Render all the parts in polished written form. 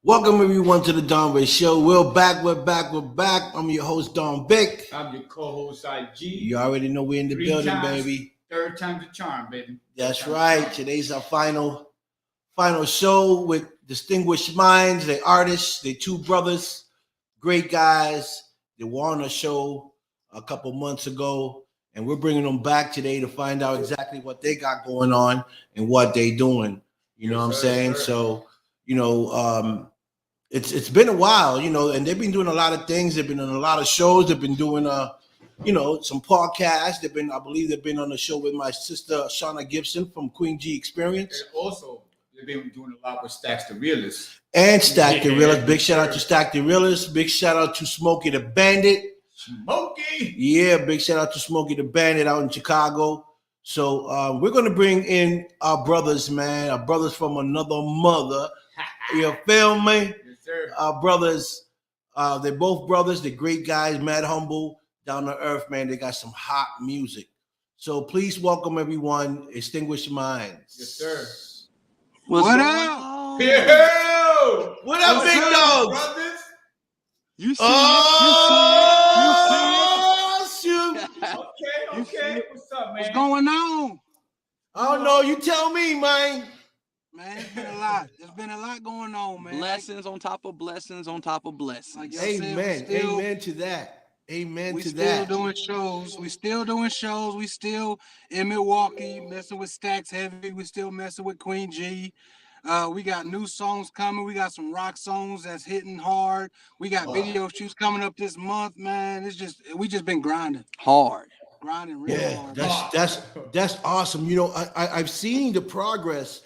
Welcome everyone to the Don Vic Show. We're back. I'm your host, Don Vic. I'm your co-host, IG. You already know we're in the building, baby. Third time's the charm, baby. That's right. Today's our final show with distinguished minds. They're artists. They're two brothers, great guys. They were on a show a couple months ago, and we're bringing them back today to find out exactly what they got going on and what they're doing. You know what I'm saying? So, it's been a while, and they've been doing a lot of things. They've been on a lot of shows. They've been doing some podcasts. I believe they've been on the show with my sister Shauna Gibson from Queen G Experience. And also, they've been doing a lot with Stacks the Realist. And Stack the Realist. Big shout out to Stack the Realist. Big shout out to Smokey the Bandit. Smokey! Yeah, big shout out to Smokey the Bandit out in Chicago. So we're going to bring in our brothers, man. Our brothers from another mother. You feel me? Our brothers, they're both brothers. They're great guys, mad humble, down to earth, man. They got some hot music. So please welcome everyone, Distinguished Minds. Yes, sir. What up? Yo! What up, big dogs? Brothers? You see Oh, shoot. Okay. What's up, man? What's going on? I don't know. You tell me, man. Man, it's been a lot. There's been a lot going on, man. Blessings on top of blessings on top of blessings. Like Amen. said, Amen to that. Amen to that. We still doing shows. We still in Milwaukee, messing with Stacks Heavy. We still messing with Queen G. We got new songs coming. We got some rock songs that's hitting hard. We got video shoots coming up this month, man. We just been grinding Hard. real hard. That's awesome. I've seen the progress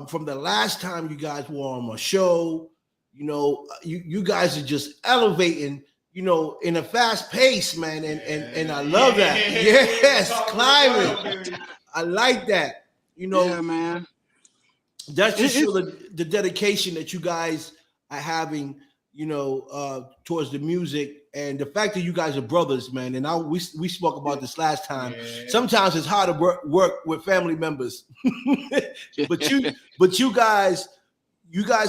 from the last time you guys were on my show. You guys are just elevating, in a fast pace, man, and I love that. Yes, climbing. I like that. Yeah, man. That's just show the dedication that you guys are having, towards the music, and the fact that you guys are brothers, man. And we spoke about this last time. Yeah. Sometimes it's hard to work with family members, but you guys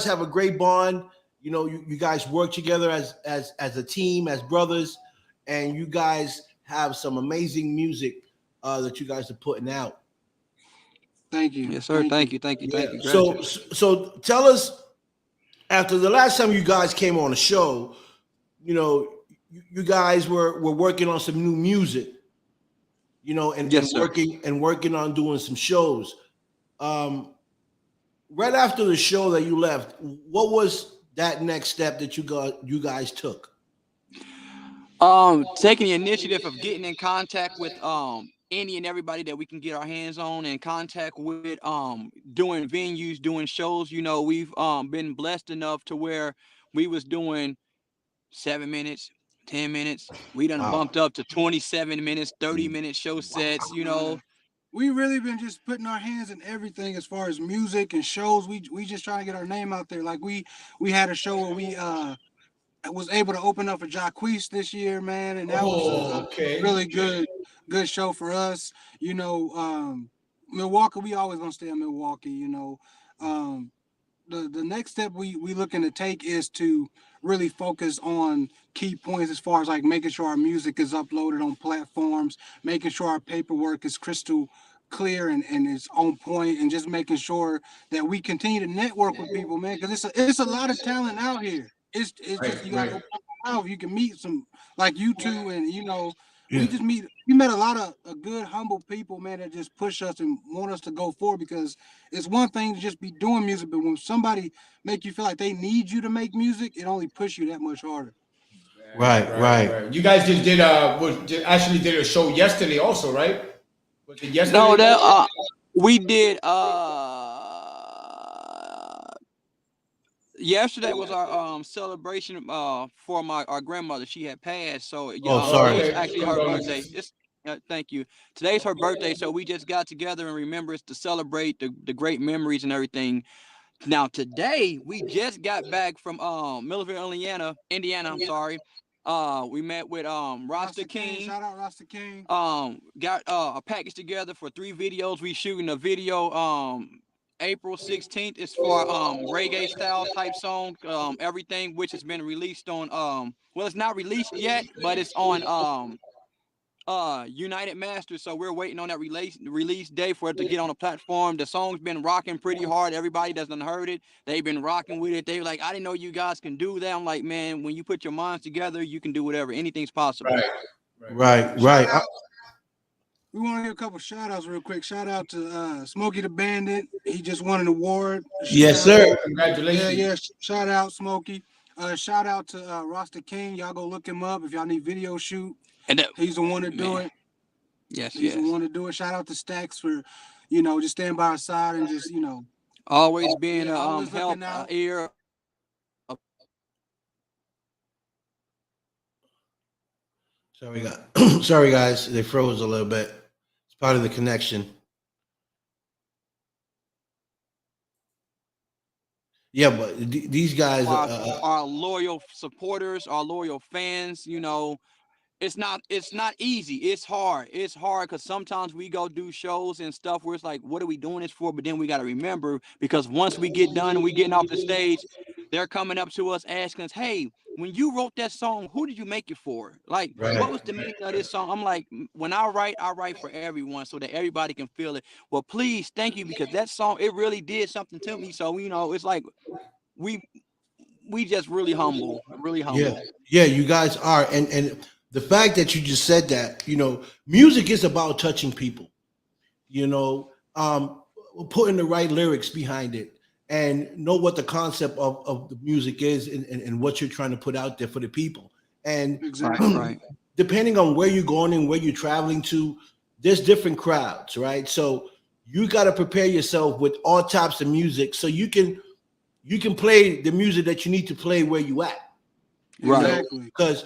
have a great bond. You guys work together as a team, as brothers, and you guys have some amazing music that you guys are putting out. Thank you. Yes, sir. Thank you. So tell us, after the last time you guys came on the show, you guys were working on some new music, and yes, working on doing some shows. Right after the show that you left, what was that next step that you guys took? Taking the initiative of getting in contact with any and everybody that we can get our hands on, in contact with doing venues, doing shows. We've been blessed enough to where we was doing 7 minutes, 10 minutes. We done bumped up to 27 minutes, 30-minute show sets. We really been just putting our hands in everything as far as music and shows. We just trying to get our name out there. Like we had a show where we was able to open up for Jacquees this year, man, and that was a really good show for us. Milwaukee, we always gonna stay in Milwaukee. The next step we looking to take is to really focus on key points as far as like making sure our music is uploaded on platforms, making sure our paperwork is crystal clear and is on point, and just making sure that we continue to network with people, man, because it's a lot of talent out here. It's just you gotta open your mouth. You can meet some like you two, and we met a lot of good, humble people, man, that just push us and want us to go forward, because it's one thing to just be doing music, but when somebody make you feel like they need you to make music, it only pushes you that much harder. Right. You guys just did a show yesterday also, right? Was it yesterday? No, we did yesterday was our celebration for our grandmother. She had passed, so sorry. It's actually her birthday. Thank you. Today's her birthday, so we just got together in remembrance to celebrate the great memories and everything. Now today we just got back from Millerville, Indiana. I'm sorry. We met with Rasta King. Shout out Rasta King. Got a package together for 3 videos. We shooting a video April 16th is for reggae style type song. Everything which has been released on well, it's not released yet, but it's on United Masters. So we're waiting on that release day for it to get on the platform. The song's been rocking pretty hard. Everybody that's done heard it, they've been rocking with it. They're like, I didn't know you guys can do that. I'm like, man, when you put your minds together, you can do whatever. Anything's possible. Right. We want to give a couple shout outs real quick. Shout out to Smokey the Bandit. He just won an award. Yes, sir. Congratulations. Yeah. Shout out Smokey. Shout out to Rasta King. Y'all go look him up if y'all need video shoot. And he's the one to do it. Yes, he's the one to do it. Shout out to Stacks for, just stand by our side and just, always being always help, ear. Sorry, guys. They froze a little bit. It's part of the connection. Yeah, but these guys are loyal supporters, our loyal fans. It's not easy. It's hard because sometimes we go do shows and stuff where it's like, what are we doing this for? But then we got to remember, because once we get done and we getting off the stage, they're coming up to us asking us, hey, when you wrote that song, who did you make it for? Like, what was the meaning of this song? I'm like, when I write for everyone so that everybody can feel it. Well, please, thank you, because that song, it really did something to me. So, it's like we just really humble. Yeah, you guys are. And the fact that you just said that, music is about touching people, putting the right lyrics behind it and know what the concept of the music is and what you're trying to put out there for the people. And exactly. Depending on where you're going and where you're traveling to, there's different crowds, right? So you got to prepare yourself with all types of music so you can play the music that you need to play where you at. Exactly. Because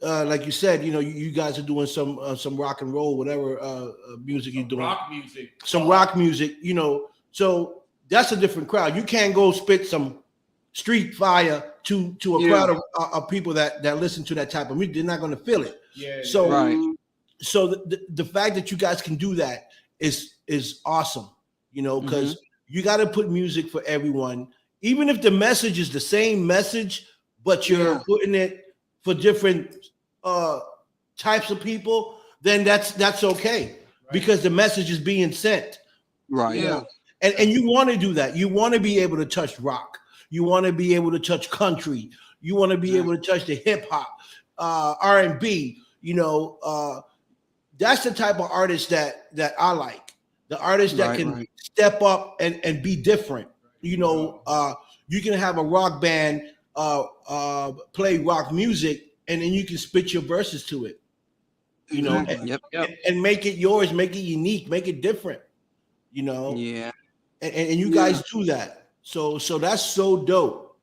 like you said, you guys are doing some rock and roll, whatever music you're doing. Some rock music, so that's a different crowd. You can't go spit some street fire to a crowd of people that listen to that type of music. They're not going to feel it. So the fact that you guys can do that is awesome, because you got to put music for everyone, even if the message is the same message, but you're putting it for different types of people, then that's okay, because the message is being sent. And you want to do that. You want to be able to touch rock. You want to be able to touch country. You want to be able to touch the hip hop, R&B. That's the type of artist that I like. The artist that can step up and be different. You can have a rock band play rock music, and then you can spit your verses to it. And make it yours, make it unique, make it different. And you guys do that. So that's so dope.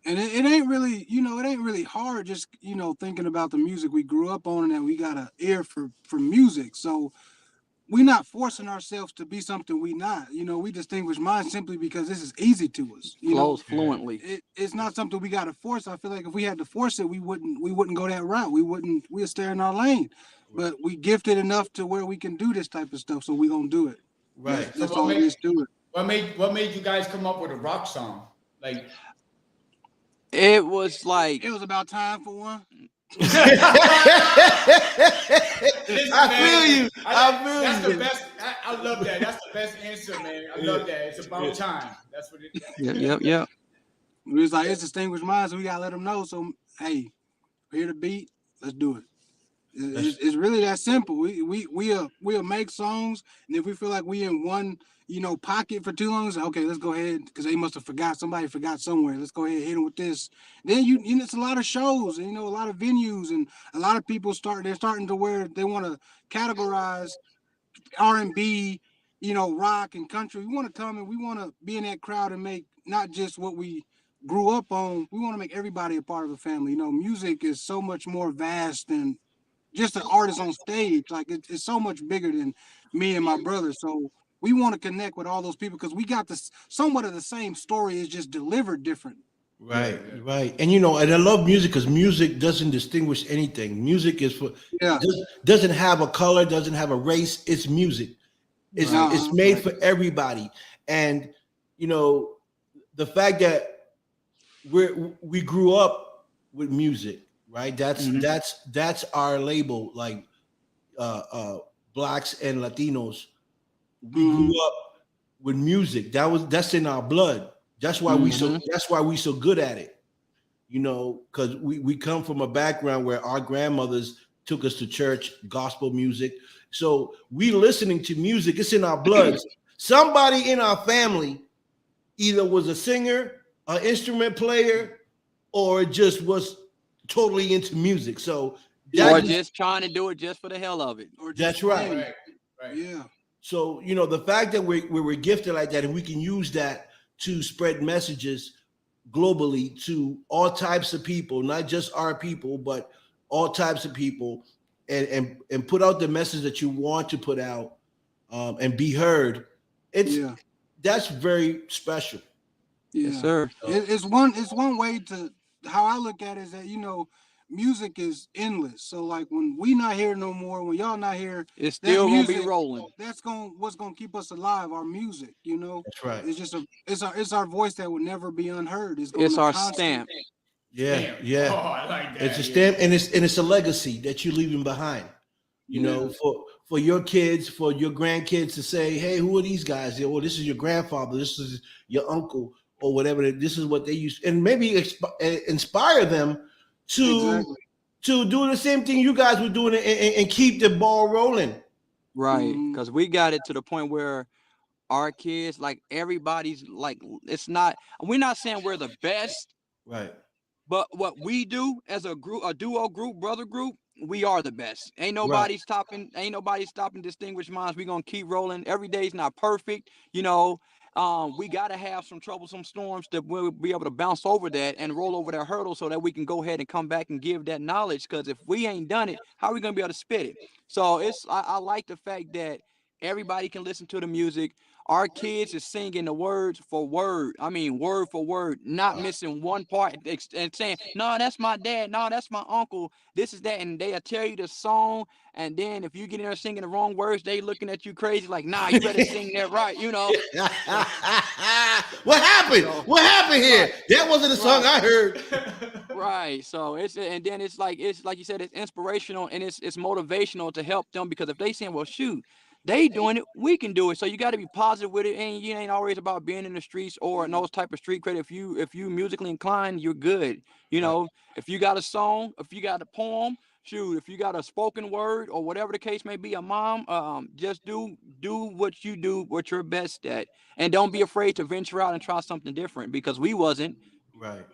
And it ain't really, it ain't really hard just, thinking about the music we grew up on and that we got an ear for music. So we're not forcing ourselves to be something we not. We distinguish minds simply because this is easy to us. Flows fluently. It's not something we got to force. I feel like if we had to force it, we wouldn't go that route. We'd stay in our lane. But we gifted enough to where we can do this type of stuff, so we gonna do it. Right. That's all we just do it. What made you guys come up with a rock song? Like, it was about time for one. Listen, I feel that's you. the best. I love that. That's the best answer, man. I love that. It's about time. That's what it is. Yep. It's like, it's distinguished minds, so we gotta let them know. So hey, hear the beat, let's do it. It's really that simple. We'll make songs, and if we feel like we in one pocket for too long, it's like, okay, let's go ahead, because they must have somebody forgot somewhere. Let's go ahead and hit them with this. Then it's a lot of shows, and a lot of venues, and a lot of people they're starting to where they want to categorize R&B, rock and country. We want to come and we want to be in that crowd and make not just what we grew up on. We want to make everybody a part of the family. Music is so much more vast than just an artist on stage. Like it's so much bigger than me and my brother. So we want to connect with all those people because we got somewhat of the same story. It's just delivered different. Right. And and I love music because music doesn't distinguish anything. Music is doesn't have a color, doesn't have a race. It's music. It's made for everybody. And you know, the fact that we grew up with music, right? That's our label, like blacks and Latinos. We grew up with music. That's in our blood. That's why we so good at it. You know, because we come from a background where our grandmothers took us to church, gospel music. So we listening to music, it's in our blood. Somebody in our family either was a singer, an instrument player, or just was totally into music. So or just trying to do it just for the hell of it. That's right. Yeah. So, you know, the fact that we're gifted like that and we can use that to spread messages globally to all types of people, not just our people, but all types of people, and put out the message that you want to put out, and be heard. That's very special. Yeah, yes, sir. It's one way to, how I look at it is that, you know, music is endless. So like when we not here no more, when y'all not here, it's still gonna be rolling. That's what's gonna keep us alive. Our music, you know. That's right. It's just it's our voice that will never be unheard. It's our stamp. Yeah. Oh, I like that. It's a stamp, and it's a legacy that you're leaving behind. You know, for your kids, for your grandkids to say, hey, who are these guys? Well, this is your grandfather, this is your uncle, or whatever. This is what they used, and maybe inspire them to do the same thing you guys were doing, and keep the ball rolling. Right, because we got it to the point where our kids, like everybody's like, it's not, we're not saying we're the best, right? But what we do as a group, a duo group, brother group, we are the best. Ain't nobody stopping distinguished minds. We're gonna keep rolling. Every day's not perfect, you know. We gotta have some troublesome storms that we'll be able to bounce over that and roll over that hurdle so that we can go ahead and come back and give that knowledge. Because if we ain't done it, how are we gonna be able to spit it? So I like the fact that everybody can listen to the music. Our kids is singing the words for word. I mean, word for word, not missing one part and saying, no, that's my dad. No, that's my uncle. This is that. And they'll tell you the song. And then if you get in there singing the wrong words, they looking at you crazy like, nah, you better sing that right, you know. What happened? What happened here? That wasn't the song I heard. Right. So it's like you said, it's inspirational and it's motivational to help them, because if they saying, well, shoot, they doing it, we can do it. So you got to be positive with it, and you ain't always about being in the streets or those type of street credit. If you musically inclined, you're good. You know, if you got a song, if you got a poem, shoot, if you got a spoken word or whatever the case may be, a mom, just do what you do, what you're best at, and don't be afraid to venture out and try something different, because we wasn't. Right.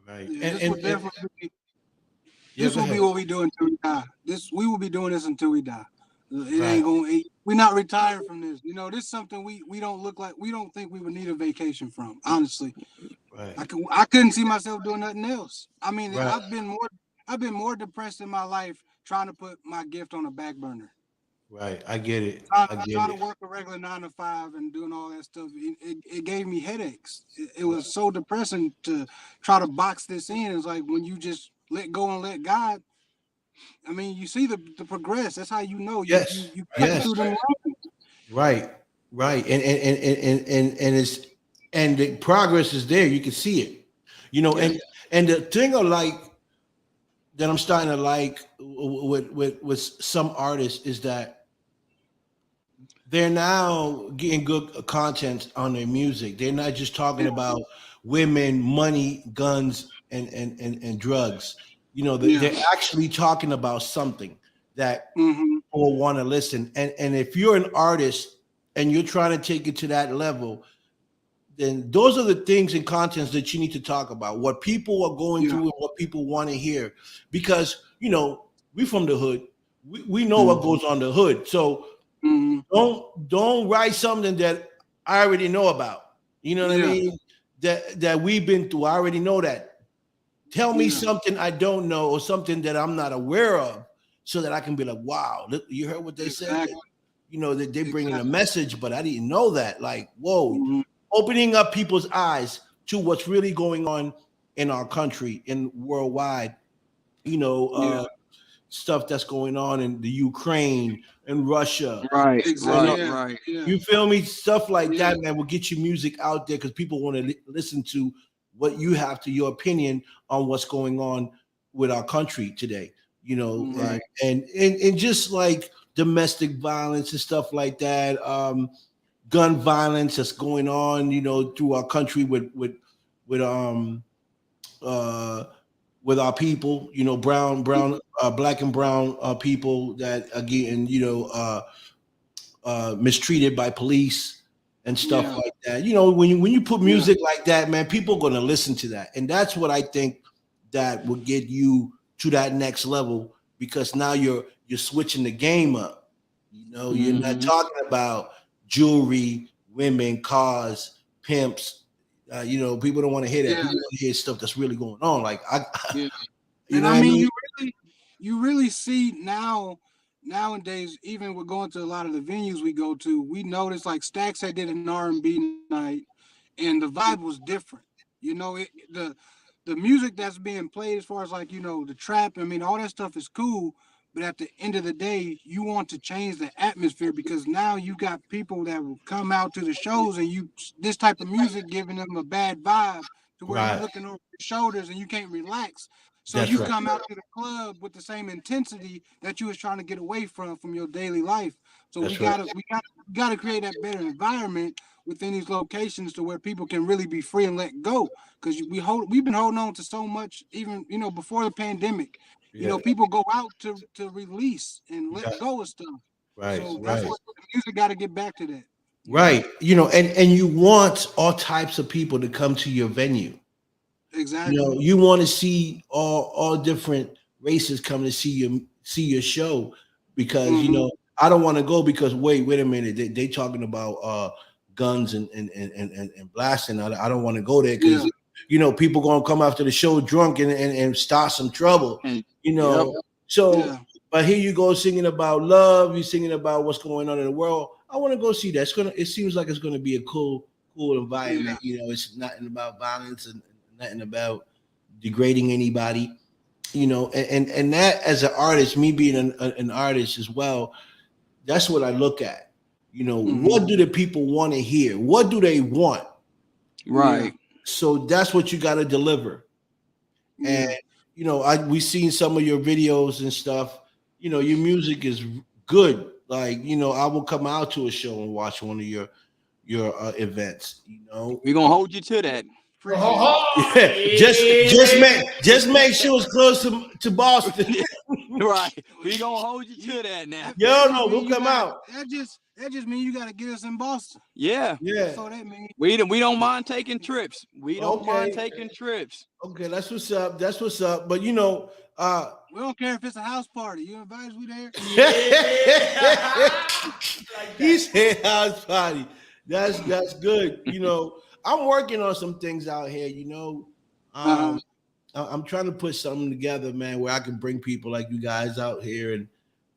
Yeah, this will be what we do until we die. We will be doing this until we die. It ain't gonna. We're not retired from this. You know, this is something we don't look like. We don't think we would need a vacation from. Honestly, I couldn't see myself doing nothing else. I mean, I've been more depressed in my life trying to put my gift on a back burner. Right, I get it. Trying to work a regular 9 to 5 and doing all that stuff. It gave me headaches. It was so depressing to try to box this in. It's like when you just let go and let God. I mean, you see the progress. That's how you know. You cut through them lines. Right. And the progress is there. You can see it. You know, and the thing I like that I'm starting to like with some artists is that they're now getting good content on their music. They're not just talking about women, money, guns, and drugs. You know, they're actually talking about something that people want to listen. And if you're an artist and you're trying to take it to that level, then those are the things and contents that you need to talk about, what people are going through and what people want to hear. Because, you know, we from the hood. We know what goes on the hood. So don't write something that I already know about. You know what I mean? That we've been through. I already know that. Tell me something I don't know or something that I'm not aware of, so that I can be like, wow, look, you heard what they said? You know, that they bring in a message, but I didn't know that. Like, whoa, opening up people's eyes to what's really going on in our country and worldwide. You know, stuff that's going on in the Ukraine and Russia. Right, Exactly. right. Yeah. You feel me? Stuff like Yeah. that, man, will get your music out there because people want to listen to what you have to your opinion on what's going on with our country today. You know, Right. and just like domestic violence and stuff like that, gun violence that's going on, you know, through our country with our people, you know, black and brown people that are getting, you know, mistreated by police and stuff Yeah. like that. You know, when you put music like that, man, people are gonna listen to that, and that's what I think that will get you to that next level because now you're switching the game up. You know, you're not talking about jewelry, women, cars, pimps. You know, people don't want to hear that. Yeah. People want to hear stuff that's really going on. Like Yeah. you And know I what mean, you really see nowadays, even with going to a lot of the venues we go to, we notice like Stax had did an R&B night, and the vibe was different. You know, the music that's being played as far as like, you know, the trap, I mean, all that stuff is cool, but at the end of the day, you want to change the atmosphere because now you got people that will come out to the shows and this type of music giving them a bad vibe to where Right. you're looking over your shoulders and you can't relax. So That's you right. come out to the club with the same intensity that you was trying to get away from your daily life. So That's we right. gotta create that better environment within these locations to where people can really be free and let go. Because we've been holding on to so much, even you know before the pandemic. You know, people go out to release and let go of stuff. Right, So that's right. what the music got to get back to that. Right. You know, and you want all types of people to come to your venue. Exactly. You know, you want to see all different races come to see your show because you know I don't want to go because wait a minute they talking about guns and blasting. I don't want to go there because you know people gonna come after the show drunk and start some trouble. You know, so but here you go singing about love. You're singing about what's going on in the world. I want to go see that. It seems like it's gonna be a cool environment. You know, it's nothing about violence and nothing about degrading anybody, you know, and that as an artist, me being an artist as well, that's what I look at. You know, what do the people want to hear? What do they want? Right. So that's what you got to deliver. And you know, we seen some of your videos and stuff. You know, your music is good. Like, you know, I will come out to a show and watch one of your events. You know, We're gonna hold you to that. Yeah, just make sure it's close to Boston. Right. We gonna hold you to that now. Yo, no, we'll come out. That just means you got to get us in Boston. Yeah. Yeah. So that means We don't mind taking trips. We don't mind Okay. taking trips. Okay, that's what's up. That's what's up. But you know, we don't care if it's a house party. You invite us, we there. he said house party. That's good. You know, I'm working on some things out here. You know, I'm trying to put something together, man, where I can bring people like you guys out here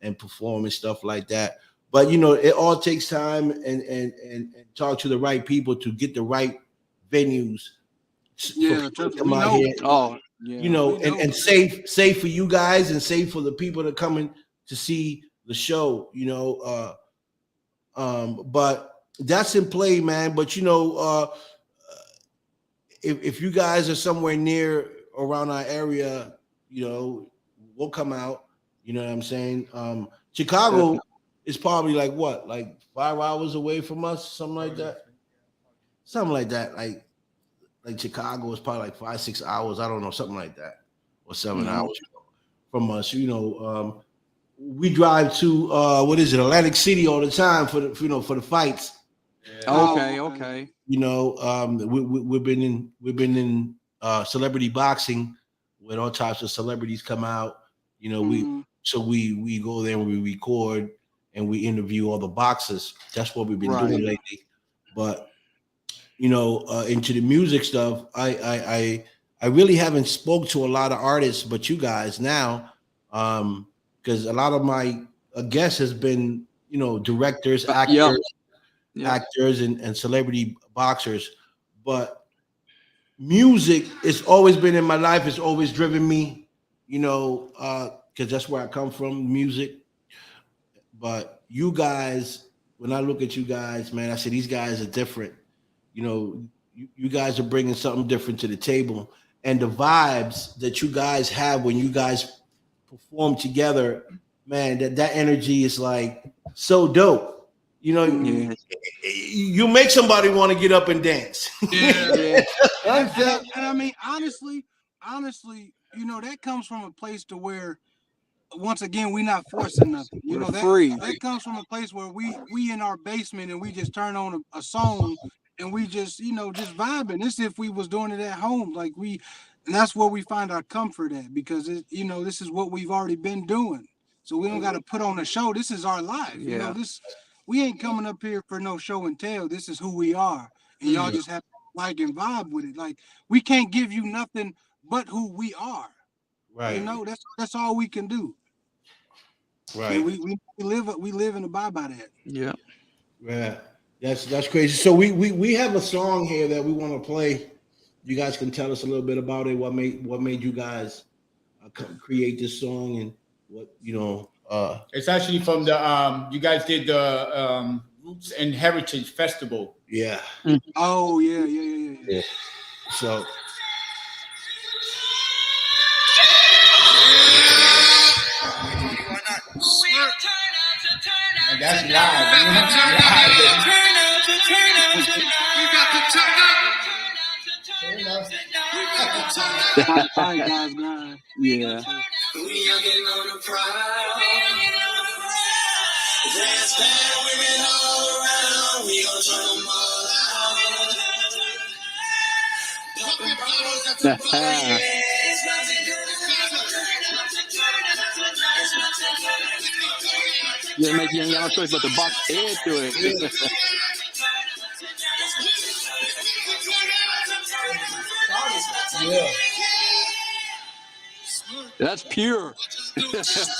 and perform and stuff like that. But you know, it all takes time and talk to the right people to get the right venues. Yeah, come out here. Oh, yeah. You know, and safe for you guys and safe for the people that coming to see the show. You know, but that's in play, man. But you know, if you guys are somewhere near around our area, you know, we'll come out. You know what I'm saying? Chicago is probably like 5 hours away from us, something like that. Something like that. Like Chicago is probably like 5-6 hours. I don't know, something like that, or 7 hours from us. You know, we drive to Atlantic City all the time for the fights. Okay. You know, we've been in celebrity boxing, where all types of celebrities come out. You know, we go there and we record and we interview all the boxers. That's what we've been doing lately. But you know, into the music stuff, I really haven't spoke to a lot of artists, but you guys now, because a lot of my guests has been, you know, directors, actors. Actors and celebrity boxers, but music has always been in my life. It's always driven me. You know, because that's where I come from, music. But you guys, when I look at you guys, man, I say these guys are different. You know, you guys are bringing something different to the table, and the vibes that you guys have when you guys perform together, man, that energy is like so dope. You know, Yeah. you make somebody want to get up and dance. Yeah. And I mean, honestly, you know, that comes from a place to where, once again, we're not forcing nothing. You We're know, free. that comes from a place where we in our basement and we just turn on a song and we just, you know, just vibing. It's if we was doing it at home, like and that's where we find our comfort at, because you know, this is what we've already been doing. So we don't got to put on a show. This is our life. You know, Yeah. we ain't coming up here for no show and tell. This is who we are, and y'all just have to like and vibe with it. Like, we can't give you nothing but who we are. Right. You know, that's all we can do. Right. And we live and abide by that. Yeah. Yeah. That's crazy. So we have a song here that we want to play. You guys can tell us a little bit about it. What made you guys create this song, and what, you know? It's actually from the you guys did the Roots and Heritage Festival. Yeah. Oh yeah. So. And that's live. You know? Hi guys, grind. Yeah. You make you ain't got no choice but to box head to it. Yeah. That's pure. That's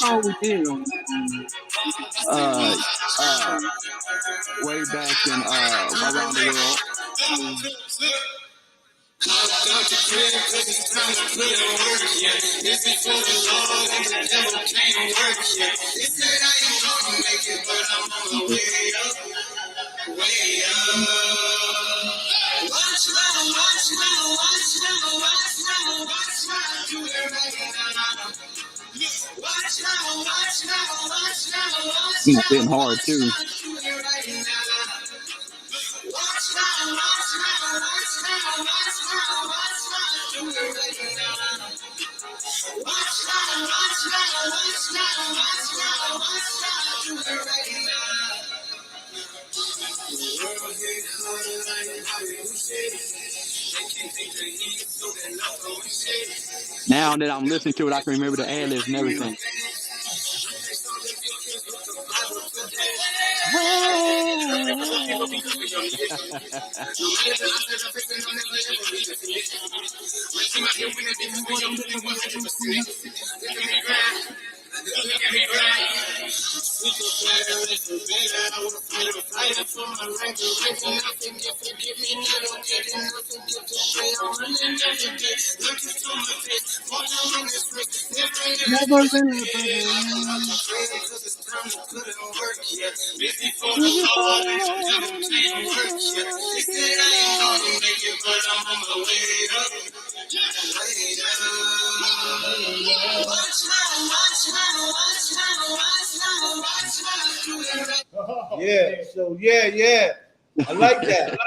all we did on Way back in around the world. It's hitting hard too. Now that I'm listening to it, I can remember the ad-libs and everything. Yeah. So yeah. I like that.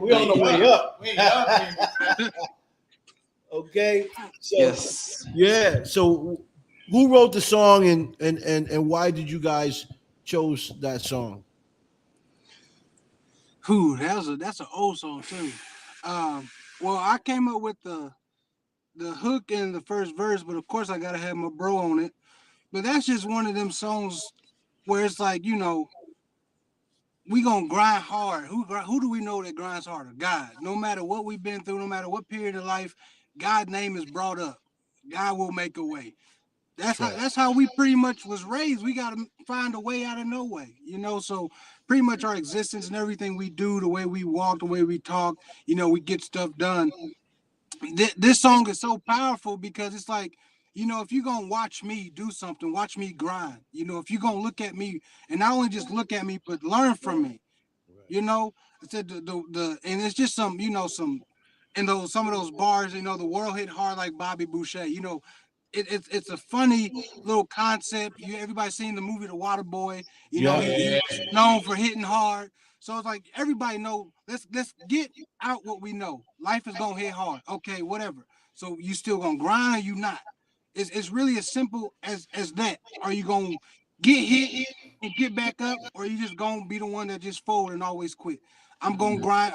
We're on the way up. Okay. So Yes. yeah. So who wrote the song, and why did you guys chose that song? Who? That's an old song too. Well, I came up with the hook and the first verse, but of course I gotta have my bro on it. But that's just one of them songs where it's like, you know, we gonna grind hard. Who do we know that grinds harder? God. No matter what we've been through, no matter what period of life, God's name is brought up. God will make a way. That's how we pretty much was raised. We gotta find a way out of no way, you know. So pretty much our existence and everything we do, the way we walk, the way we talk, you know, we get stuff done. This song is so powerful because it's like, if you're gonna watch me do something, watch me grind. If you're gonna look at me and not only just look at me, but learn from me. I said the and it's just some, some in those some of those bars, the world hit hard like Bobby Boucher. It's a funny little concept. Everybody's seen the movie The Water Boy. Yeah. He's known for hitting hard. So it's like everybody know. Let's get out what we know. Life is gonna hit hard. Okay, whatever. So you still gonna grind or you not? It's really as simple as that. Are you gonna get hit and get back up, or are you just gonna be the one that just fold and always quit? I'm gonna grind.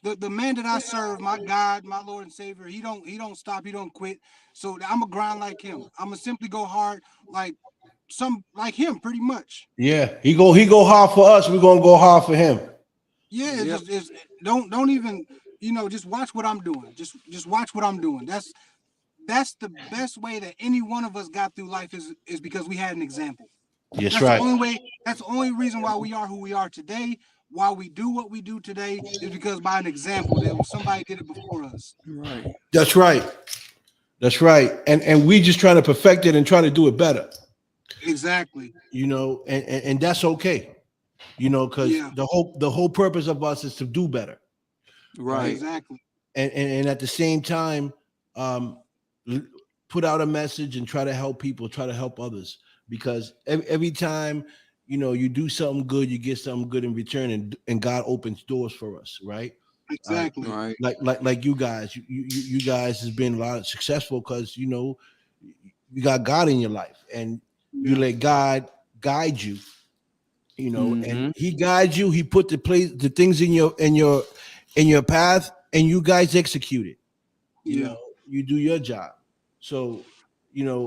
The man that I serve, my God, my Lord and Savior, he don't stop, he don't quit. So I'm gonna grind like him. I'm gonna simply go hard like him, pretty much. Yeah. He go hard for us. We're gonna go hard for him. Yeah, it's don't even just watch what I'm doing. Just watch what I'm doing. That's the best way that any one of us got through life is because we had an example. Yes, That's right. the only way. That's the only reason why we are who we are today. Why we do what we do today is because by an example that somebody did it before us. Right. That's right. That's right. And we just trying to perfect it and try to do it better. Exactly. And that's okay. Because the whole purpose of us is to do better. Right. Exactly. And at the same time, put out a message and try to help people, try to help others. Because every time you do something good, you get something good in return, and God opens doors for us, right? Exactly. Right. Like you guys, you guys has been a lot of successful because you got God in your life, and you let God guide you, and He guides you. He put the things in your path, and you guys execute it. You do your job. So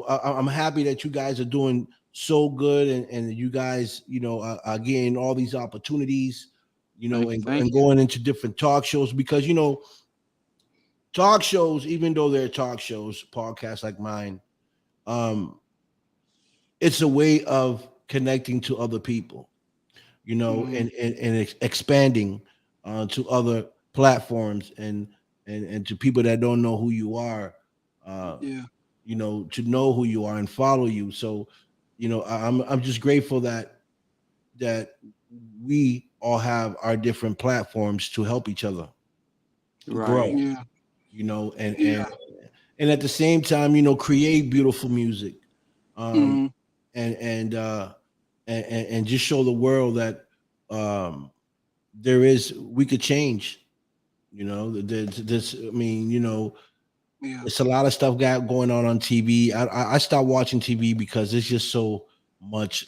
I'm happy that you guys are doing so good, and you guys are getting all these opportunities, and going into different talk shows, because talk shows, even though they're talk shows, podcasts like mine, it's a way of connecting to other people, and expanding to other platforms, and to people that don't know who you are, to know who you are and follow you. So, I'm just grateful that we all have our different platforms to help each other grow. Yeah. And at the same time, create beautiful music, and just show the world that we could change. This, I mean, it's a lot of stuff going on TV. I stopped watching TV because it's just so much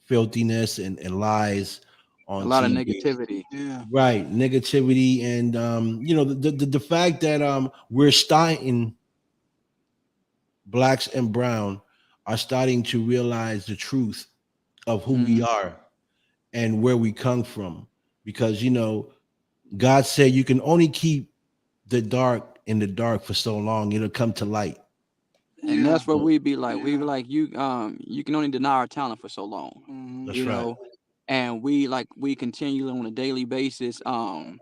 filthiness and lies on A lot TV. of negativity. Yeah. Right, negativity, and the fact that we're starting, blacks and brown are starting to realize the truth of who we are and where we come from, because God said you can only keep the dark in the dark for so long, it'll come to light. And that's what we be like. We be like, you can only deny our talent for so long. That's right. And we continually on a daily basis. I'm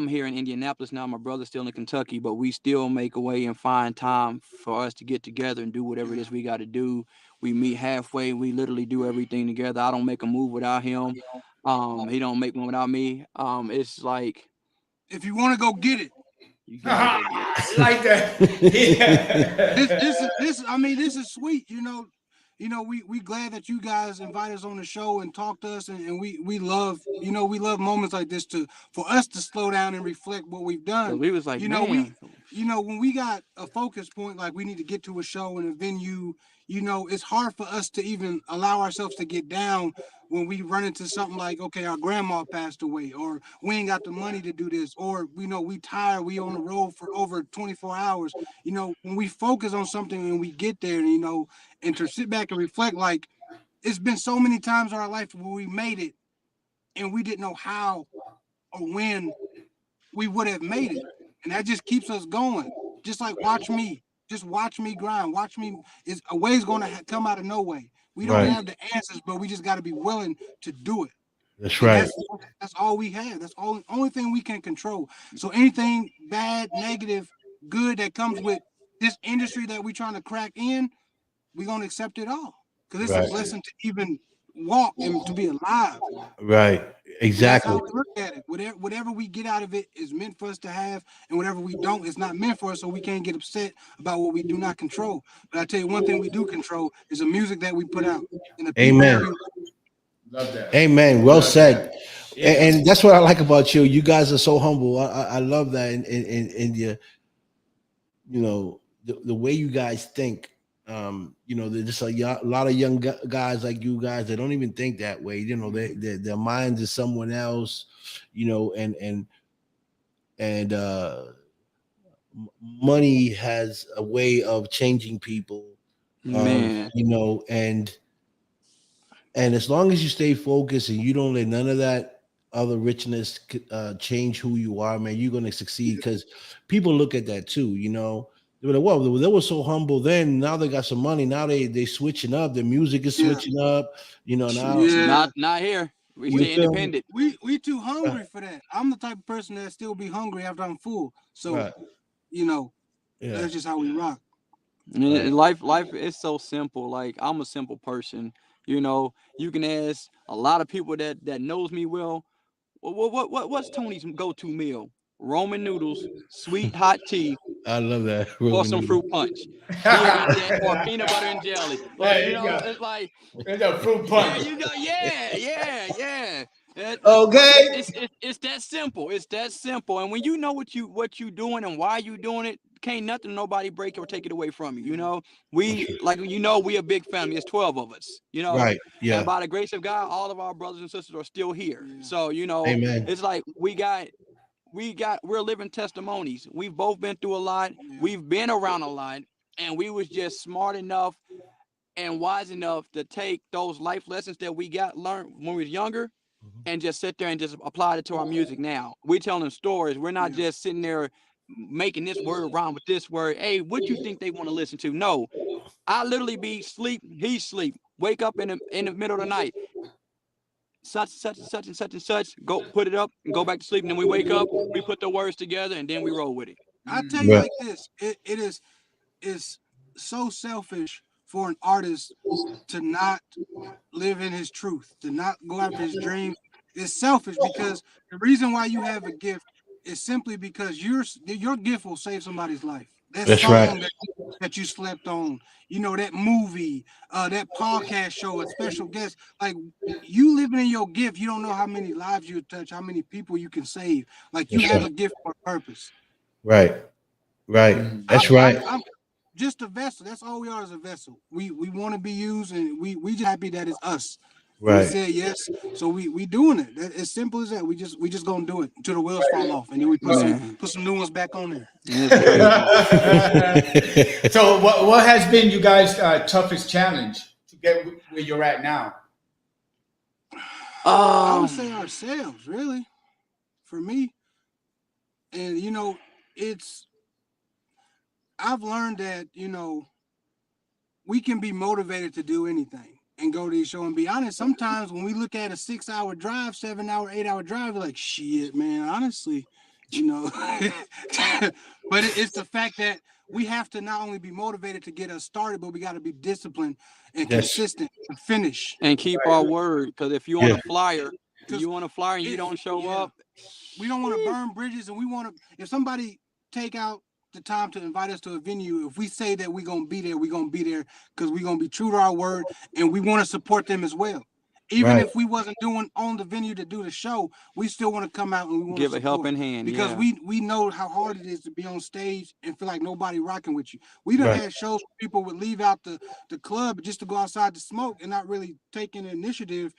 here in Indianapolis now. My brother's still in Kentucky, but we still make a way and find time for us to get together and do whatever it is we got to do. We meet halfway. We literally do everything together. I don't make a move without him. He don't make one without me. It's like, if you want to go get it, you gotta go get it. Like that. Yeah. This is sweet. We glad that you guys invite us on the show and talk to us, and we love moments like this for us to slow down and reflect what we've done. So we was like, man. When we got a focus point, like we need to get to a show and a venue, it's hard for us to even allow ourselves to get down when we run into something like, okay, our grandma passed away, or we ain't got the money to do this, or we tired, we on the road for over 24 hours. When we focus on something and we get there, and to sit back and reflect, like, it's been so many times in our life where we made it and we didn't know how or when we would have made it. And that just keeps us going. Just like watch me grind. Watch me. Is a way's going to come out of no way. We don't have the answers, but we just got to be willing to do it. That's And right. that's all we have. That's all only thing we can control. So anything bad, negative, good that comes with this industry that we're trying to crack in, we're gonna accept it all. Because it's a Right. blessing to even walk and to be alive. Right. And that's how Exactly. we look at it. Whatever we get out of it is meant for us to have, and whatever we don't, it's not meant for us. So we can't get upset about what we do not control. But I tell you, one thing we do control is the music that we put out and the people that Amen. we. Love that. Amen. Well Love said. that. Yeah. And that's what I like about you. You guys are so humble. I love that in your, you know, the way you guys think. You know, there's just a lot of young guys like you guys that don't even think that way. You know, their minds is someone else. You know, and money has a way of changing people. Man. You know, and as long as you stay focused and you don't let none of that other richness change who you are, man, you're gonna succeed. Because people look at that too. You know, they were like, "Well, they were so humble then. Now they got some money. Now they switching up. Their music is Yeah, switching up. You know, now yeah. Not here. We you stay feel me? independent. We too Right, hungry for that. I'm the type of person that still be hungry after I'm full. So right, you know, yeah, that's just how we rock. right. Life is so simple. Like I'm a simple person. You know, you can ask a lot of people that knows me well. What's Tony's go-to meal? Roman noodles, sweet hot tea, I love that. or Roman some noodle. fruit punch. He'll eat that, or peanut butter and jelly. Or There you you know, go. it's like There's a fruit there punch. you go. Yeah. But Okay. it's that simple. It's that simple. And when you know what you doing and why you doing it, can't nothing nobody break or take it away from you. You know, we like we a big family. It's 12 of us. You know, Right. and Yeah. by the grace of God, all of our brothers and sisters are still here. Yeah, So you know, Amen. it's like we're living testimonies. We've both been through a lot. yeah, We've been around a lot, and we was just smart enough and wise enough to take those life lessons that we got learned when we was younger and just sit there and just apply it to our music now. We're telling stories. We're not yeah. just sitting there making this word rhyme with this word. Hey, what you think they want to listen to? No, I literally be sleep, he sleep, wake up in the middle of the night, such, go put it up and go back to sleep. And then we wake up, we put the words together, and then we roll with it. I tell you Right. like this. It is so selfish for an artist to not live in his truth, to not go after his dreams. It's selfish because the reason why you have a gift is simply because your gift will save somebody's life. That That's right. song that you slept on, you know, that movie, that podcast show, a special guest, like you living in your gift, you don't know how many lives you touch, how many people you can save. Like you That's have right. a gift for a purpose. Right. Right. That's right. I'm just a vessel. That's all we are is a vessel. We want to be used, and we just happy that it's us. And we Right. said yes, so we doing it. As simple as that. We just gonna do it until the wheels fall off, and then we Man, put some new ones back on there. it's crazy. So what has been you guys' toughest challenge to get where you're at now? I would Um, say ourselves, really, for me. And you know, it's I've learned that we can be motivated to do anything and go to these show and be honest. Sometimes when we look at a 6-hour drive, 7-hour, 8-hour drive, we're like, shit, man, honestly, you know. But it's the fact that we have to not only be motivated to get us started, but we got to be disciplined and Yes. consistent to finish. and keep our word, because if you on Yeah. a flyer, Because you on a flyer and you don't show yeah, up, we don't want to burn bridges, and we want to. If somebody take out the time to invite us to a venue, if we say that we're gonna be there, we're gonna be there because we're gonna be true to our word, and we want to support them as well. Even Right. if we wasn't doing on the venue to do the show, we still want to come out and we want to give a support helping hand. because Yeah. we know how hard it is to be on stage and feel like nobody rocking with you. We done Right. had shows where people would leave out the club just to go outside to smoke and not really taking the initiative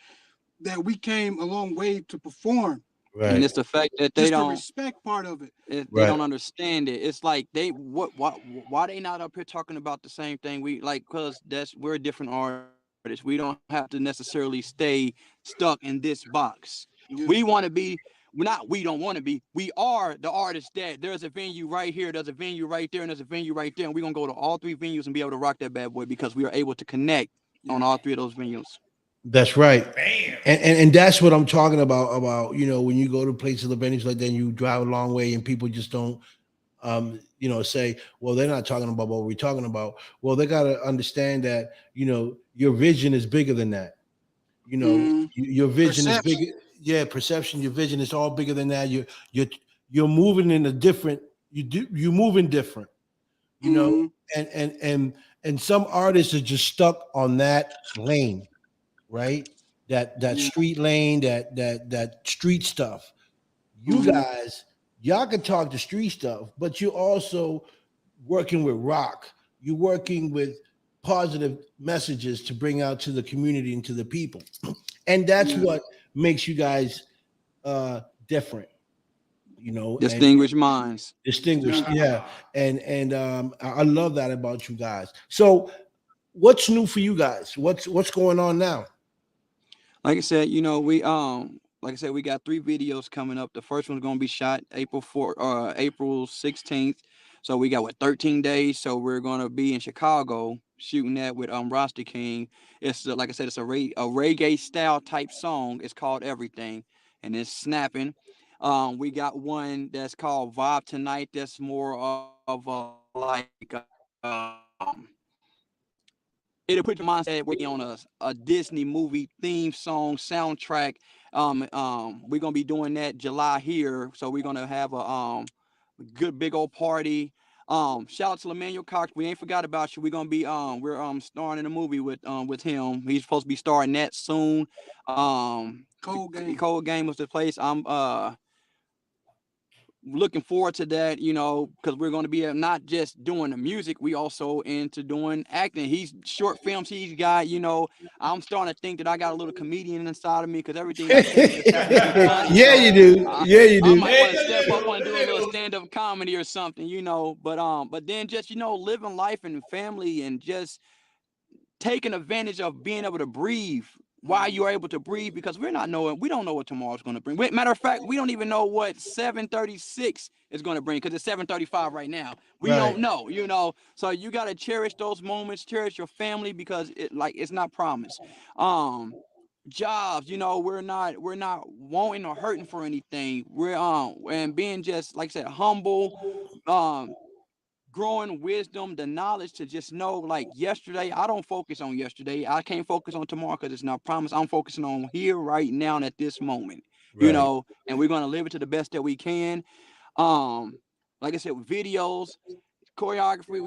that we came a long way to perform. And Right. it's the fact that Just the respect part of it. they Right. don't understand it. It's like why they not up here talking about the same thing we like, because we're different artists. We don't have to necessarily stay stuck in this box. Yeah, We want to be not we don't want to be. We are the artists that there's a venue right here, there's a venue right there, and there's a venue right there. And we're gonna go to all three venues and be able to rock that bad boy because we are able to connect on yeah. all three of those venues. That's right. Bam. And that's what I'm talking about, you know, when you go to places of venues like that, and you drive a long way and people just don't you know, say, well, they're not talking about what we're talking about. Well, they got to understand that, you know, your vision is bigger than that. You know, your vision is Perception. bigger. Yeah, perception, your vision is all bigger than that. You're moving in a different, you're moving different, you know, and some artists are just stuck on that lane, right? That street lane, that street stuff. You guys, y'all can talk the street stuff, but you're also working with rock. You're working with positive messages to bring out to the community and to the people. And that's what makes you guys different, you know, Distinguished minds. distinguished. Yeah. And I love that about you guys. So what's new for you guys? What's going on now? Like I said, you know, we like I said, we got 3 videos coming up. The first one's gonna be shot April 16th. So we got 13 days. So we're gonna be in Chicago shooting that with Rasta King. It's like I said, it's a reggae style type song. It's called Everything, and it's snapping. We got one that's called Vibe Tonight. That's more of a like it'll put your mindset working on a Disney movie theme song soundtrack. We're gonna be doing that July here, so we're gonna have a good big old party. Shout out to Emmanuel Cox. We ain't forgot about you. We're gonna be we're starring in a movie with him. He's supposed to be starring that soon. Cold Game. Cold Game was the place. I'm looking forward to that, you know, because we're going to be not just doing the music, we also into doing acting. He's short films he's got, you know. I'm starting to think that I got a little comedian inside of me, because everything I say just has to be funny. Yeah, So you do. Yeah, you I do. might want to step up and do a little stand-up comedy or something, you know. But then just, you know, living life and family and just taking advantage of being able to breathe while you're able to breathe, because we don't know what tomorrow's going to bring. Matter of fact, we don't even know what 736 is going to bring, because it's 735 right now. We don't know, you know. So you got to cherish those moments, cherish your family, because it's not promised. Jobs, you know, we're not wanting or hurting for anything. We're and being just, like I said, humble, growing wisdom, the knowledge to just know, like, yesterday, I don't focus on yesterday. I can't focus on tomorrow because it's not promised. I'm focusing on here, right now, and at this moment, you know, and we're going to live it to the best that we can. Like I said, with videos, choreography,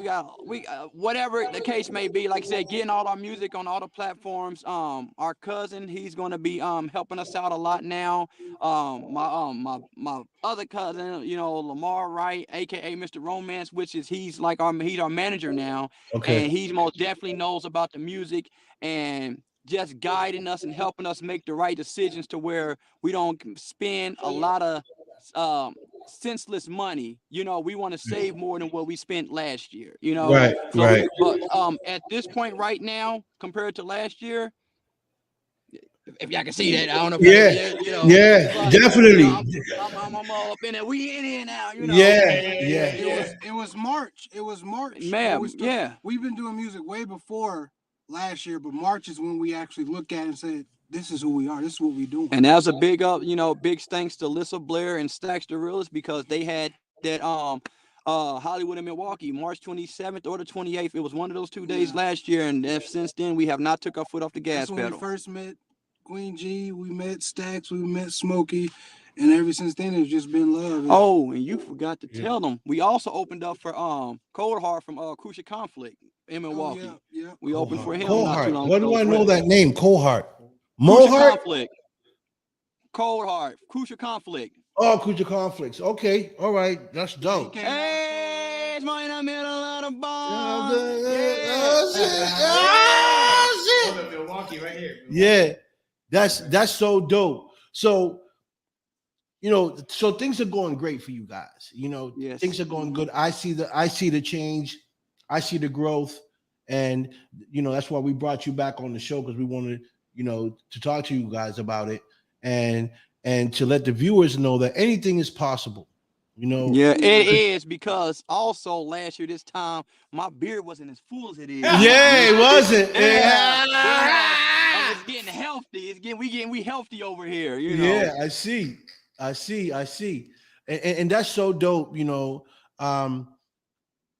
we whatever the case may be, like I said, getting all our music on all the platforms. Our cousin, he's going to be helping us out a lot now. My other cousin, you know, Lamar Wright, aka Mr. Romance, which is he's our manager now. And he most definitely knows about the music and just guiding us and helping us make the right decisions to where we don't spend a lot of senseless money. You know, we want to save more than what we spent last year, you know. But at this point right now, compared to last year, if y'all can see that, I don't know if you know, definitely. You know, I'm all up in it. We in here now, you know. It was March. It was March. Man, we've been doing music way before last year, but March is when we actually look at it and say, this is who we are. This is what we doing. And that was a big big thanks to Lissa Blair and Stacks the Realist, because they had that Hollywood and Milwaukee, March 27th or the 28th. It was one of those 2 days last year, and since then we have not took our foot off the gas pedal. When we first met Queen G, we met Stacks, we met Smokey, and ever since then it's just been love. Oh, and you forgot to tell them, we also opened up for Cold Heart from Crucial Conflict in Milwaukee. We opened for him not too long ago. What do I know that name? Cold Heart. Crucial Conflict. Cold Heart. Crucial Conflict. Oh, Crucial Conflicts. Okay. All right. That's dope. Hey, it's right in the middle of the bar. Milwaukee right here. Yeah. That's so dope. So, you know, so things are going great for you guys. You know, things are going good. I see the change. I see the growth. And, you know, that's why we brought you back on the show, because we wanted, you know, to talk to you guys about it and to let the viewers know that anything is possible, you know. Yeah, it is, because also last year this time my beard wasn't as full as it is. Yeah, it wasn't. I was getting help healthy. We healthy over here. You know. Yeah, I see. And that's so dope, you know.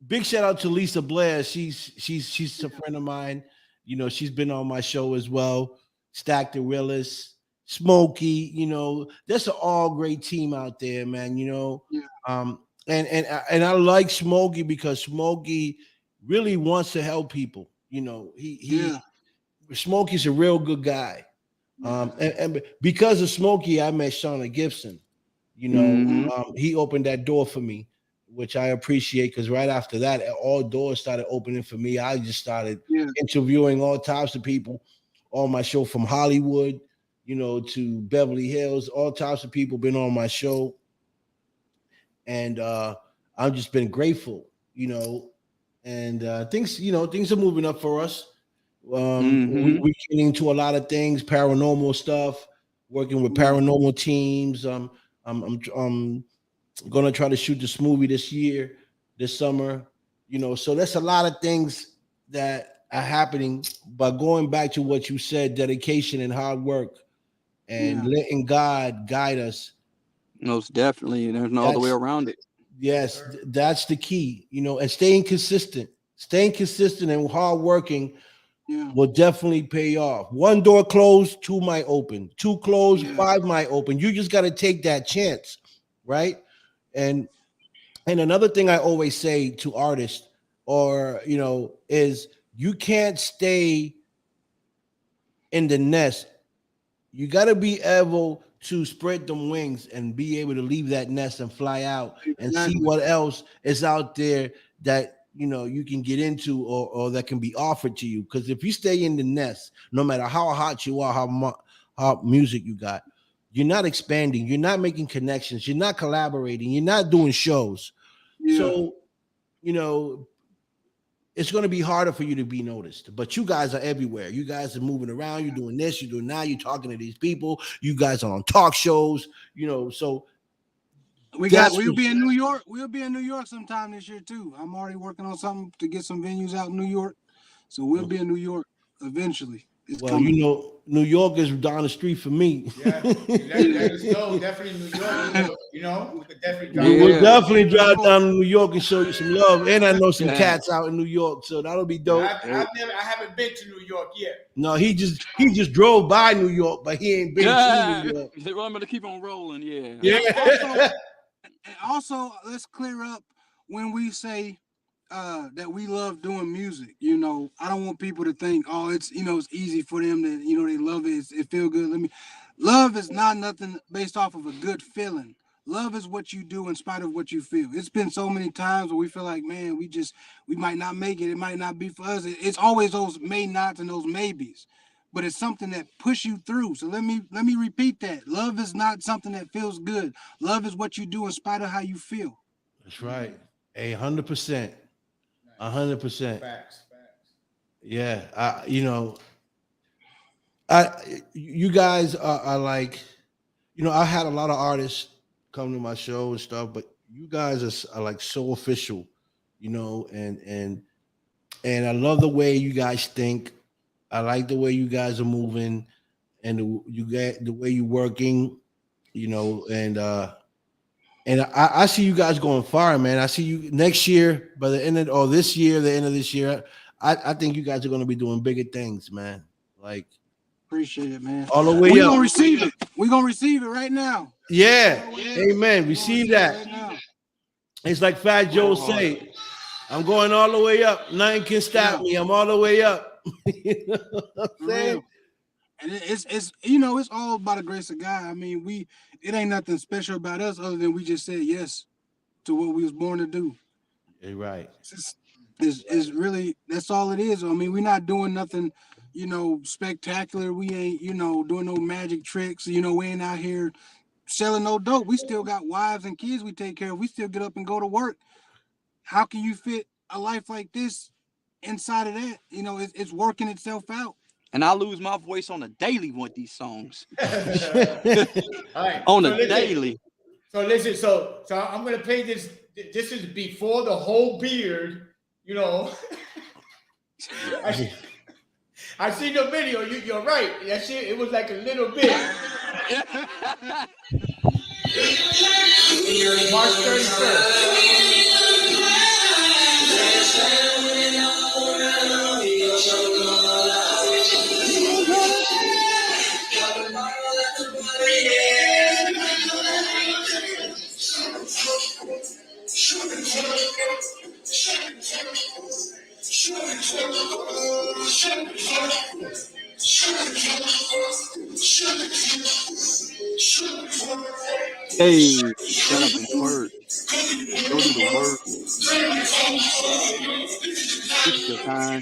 Big shout out to Lisa Blair. She's a friend of mine. You know, she's been on my show as well. Stack the Realist, Smokey, you know, that's an all great team out there, man. You know, Yeah. And I like Smokey because Smokey really wants to help people. You know, Yeah. Smokey's a real good guy. And because of Smokey, I met Shauna Gibson. You know, he opened that door for me, which I appreciate, because right after that, all doors started opening for me. I just started interviewing all types of people on my show, from Hollywood, you know, to Beverly Hills. All types of people been on my show, and I've just been grateful, you know. And things are moving up for us. We're getting into a lot of things, paranormal stuff, working with paranormal teams. I'm gonna try to shoot this movie this summer, you know. So that's a lot of things that are happening. But going back to what you said, dedication and hard work, and letting God guide us. Most definitely. There's no other way around it. Yes, that's the key, you know, and staying consistent and hard working will definitely pay off. One door closed, two might open. Two closed, five might open. You just got to take that chance, right? And another thing I always say to artists, or you know, is you can't stay in the nest. You got to be able to spread them wings and be able to leave that nest and fly out and see what else is out there that, you know, you can get into, or that can be offered to you. Because if you stay in the nest, no matter how hot you are, how music you got, you're not expanding, you're not making connections, you're not collaborating, you're not doing shows. So, you know, it's going to be harder for you to be noticed. But you guys are everywhere. You guys are moving around. You're doing this, you're doing that. You're talking to these people. You guys are on talk shows, you know. So we'll be in New York. We'll be in New York sometime this year too. I'm already working on something to get some venues out in New York. So we'll be in New York eventually. It's coming. You know, New York is down the street for me. Yeah, let us know. Definitely New York. You know, we could definitely We'll definitely drive down to New York and show you some love. And I know some cats out in New York, so that'll be dope. I haven't been to New York yet. No, he just drove by New York, but he ain't been to New York. They want me to keep on rolling, Also, let's clear up when we say that we love doing music. You know, I don't want people to think, oh, it's, you know, it's easy for them to, you know, they love it. It feel good. Love is not nothing based off of a good feeling. Love is what you do in spite of what you feel. It's been so many times where we feel like, man, we might not make it. It might not be for us. It's always those may nots and those maybes, but it's something that push you through. So let me repeat that. Love is not something that feels good. Love is what you do in spite of how you feel. That's right. 100%. 100%. Facts. Yeah, you guys are like, you know, I had a lot of artists come to my show and stuff, but you guys are like so official, you know, and I love the way you guys think. I like the way you guys are moving, and the way you're working, you know, and I see you guys going far, man. I see you next year, by the end of the end of this year. I think you guys are going to be doing bigger things, man. Like, appreciate it, man. All the way We're up. gonna receive it. We're gonna receive it right now. Yeah, amen. Receive that. Right, it's like Fat Joe say, I'm going all the way up. Nothing can stop me. I'm all the way up. You know what I'm saying? And it's you know, it's all by the grace of God. I mean, it ain't nothing special about us other than we just said yes to what we was born to do. You're right. It's really, that's all it is. I mean, we're not doing nothing, you know, spectacular. We ain't, you know, doing no magic tricks. You know, we ain't out here selling no dope. We still got wives and kids we take care of. We still get up and go to work. How can you fit a life like this inside of that? You know, it's working itself out. And I lose my voice on a daily with these songs. All right. On a daily. So I'm gonna play this. This is before the whole beard, you know. I seen the video. You're right. That shit, it was like a little bit. March 31st. Hey, shut up and twerk. Go do the work. Look at your time.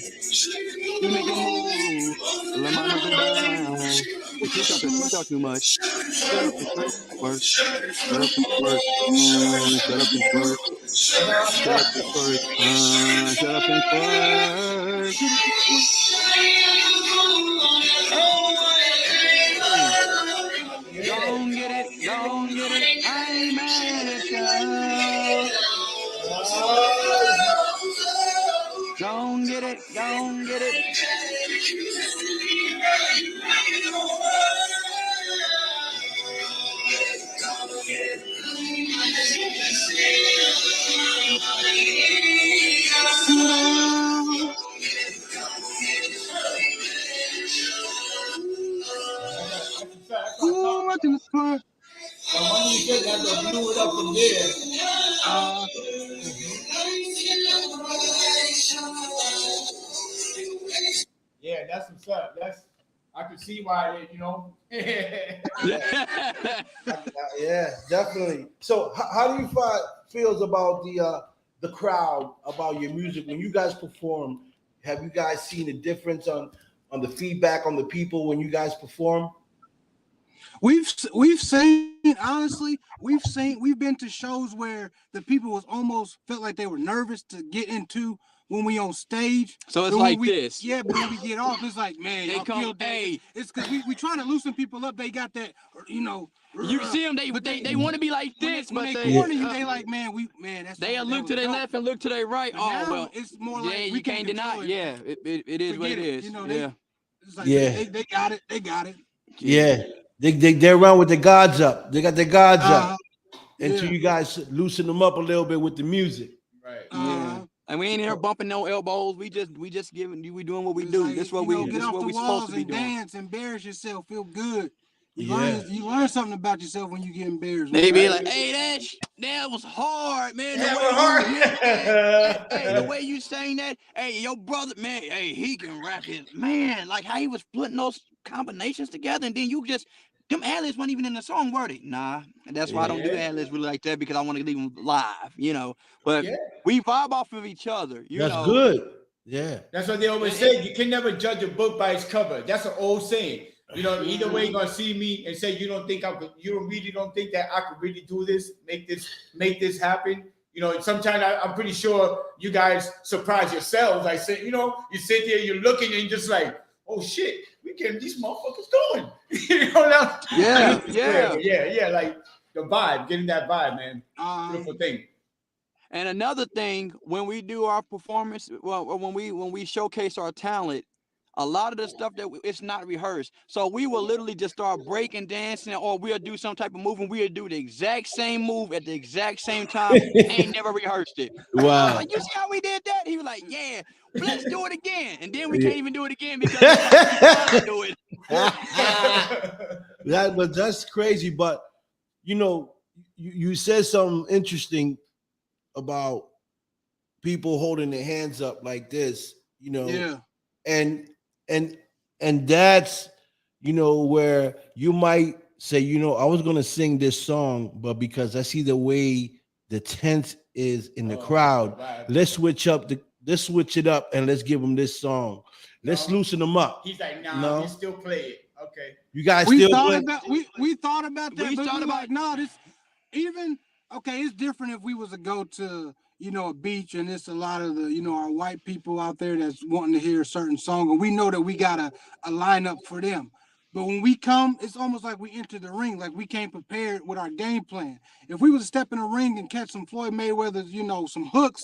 You make a move. Let my nigga down. You talk too much. Shut up and twerk. Shut up and twerk. Shut up and twerk. Shut up and twerk. Shut up and twerk. Don't get it. Don't get it. I ain't mad at you. Don't get it. Don't get it. What's in the club? Blew it up from there. Yeah, that's what's up. I can see why they, Yeah, definitely. So, how do you feels about the crowd, about your music when you guys perform? Have you guys seen a difference on the feedback on the people when you guys perform? We've seen, honestly, we've been to shows where the people was almost felt like they were nervous to get into when we on stage. So it's like this. Yeah, but when we get off, it's like, man, They come, feel that. hey. It's because we trying to loosen people up. They got that, You see them, they want to be like this, when but they corner you, they like, that's they'll look to their left and look to their right. But Oh now, well, it's more yeah, like you can't deny. Yeah, it is what it is. It's like Yeah. they got it. They got it. Yeah, they're around with their guards up. They got their guards up until yeah. you guys loosen them up a little bit with the music. Right. Yeah. And we ain't here bumping no elbows. We just giving you. We doing what we It's do. like, this is what get this off what the we walls supposed to be and doing. dance, embarrass yourself, feel good. You Yeah. learn something about yourself when you get embarrassed. They be like, hey, that was hard, man. The way you saying that, hey, your brother, man, hey, he can rap his man, like how he was putting those combinations together, and then you just them ad-libs weren't even in the song, were they? Nah, and that's why I don't do ad-libs really like that, because I want to leave them live, But we vibe off of each other, That's good. Yeah. That's what they always say. You can never judge a book by its cover. That's an old saying. Either way you're gonna see me and say you really don't think that I could really do this, make this happen. Sometimes I'm pretty sure you guys surprise yourselves. I say, you sit there, you're looking and you're just like, oh shit, we getting these motherfuckers going. Yeah, like the vibe, getting that vibe, man. Beautiful thing. And another thing, when we do our performance, when we showcase our talent, a lot of the stuff it's not rehearsed. So we will literally just start breaking, dancing, or we'll do some type of move, and we'll do the exact same move at the exact same time. Ain't never rehearsed it. Wow. Like, you see how we did that? He was like, yeah, let's do it again. And then we can't even do it again because we trying to do it. But that's crazy. But you said something interesting about people holding their hands up like this, and that's where you might say, I was gonna sing this song, but because I see the way the tense is in the crowd, let's switch it up and let's give them this song. Let's loosen them up. He's like, nah, we still play it. Okay. You guys we still thought play? we thought about that, We but thought about like, no, this even okay, it's different if we was to go to a beach and it's a lot of the our white people out there that's wanting to hear a certain song, and we know that we got a lineup for them. But when we come, it's almost like we enter the ring, like we came prepared with our game plan. If we was to step in the ring and catch some Floyd Mayweather's, some hooks,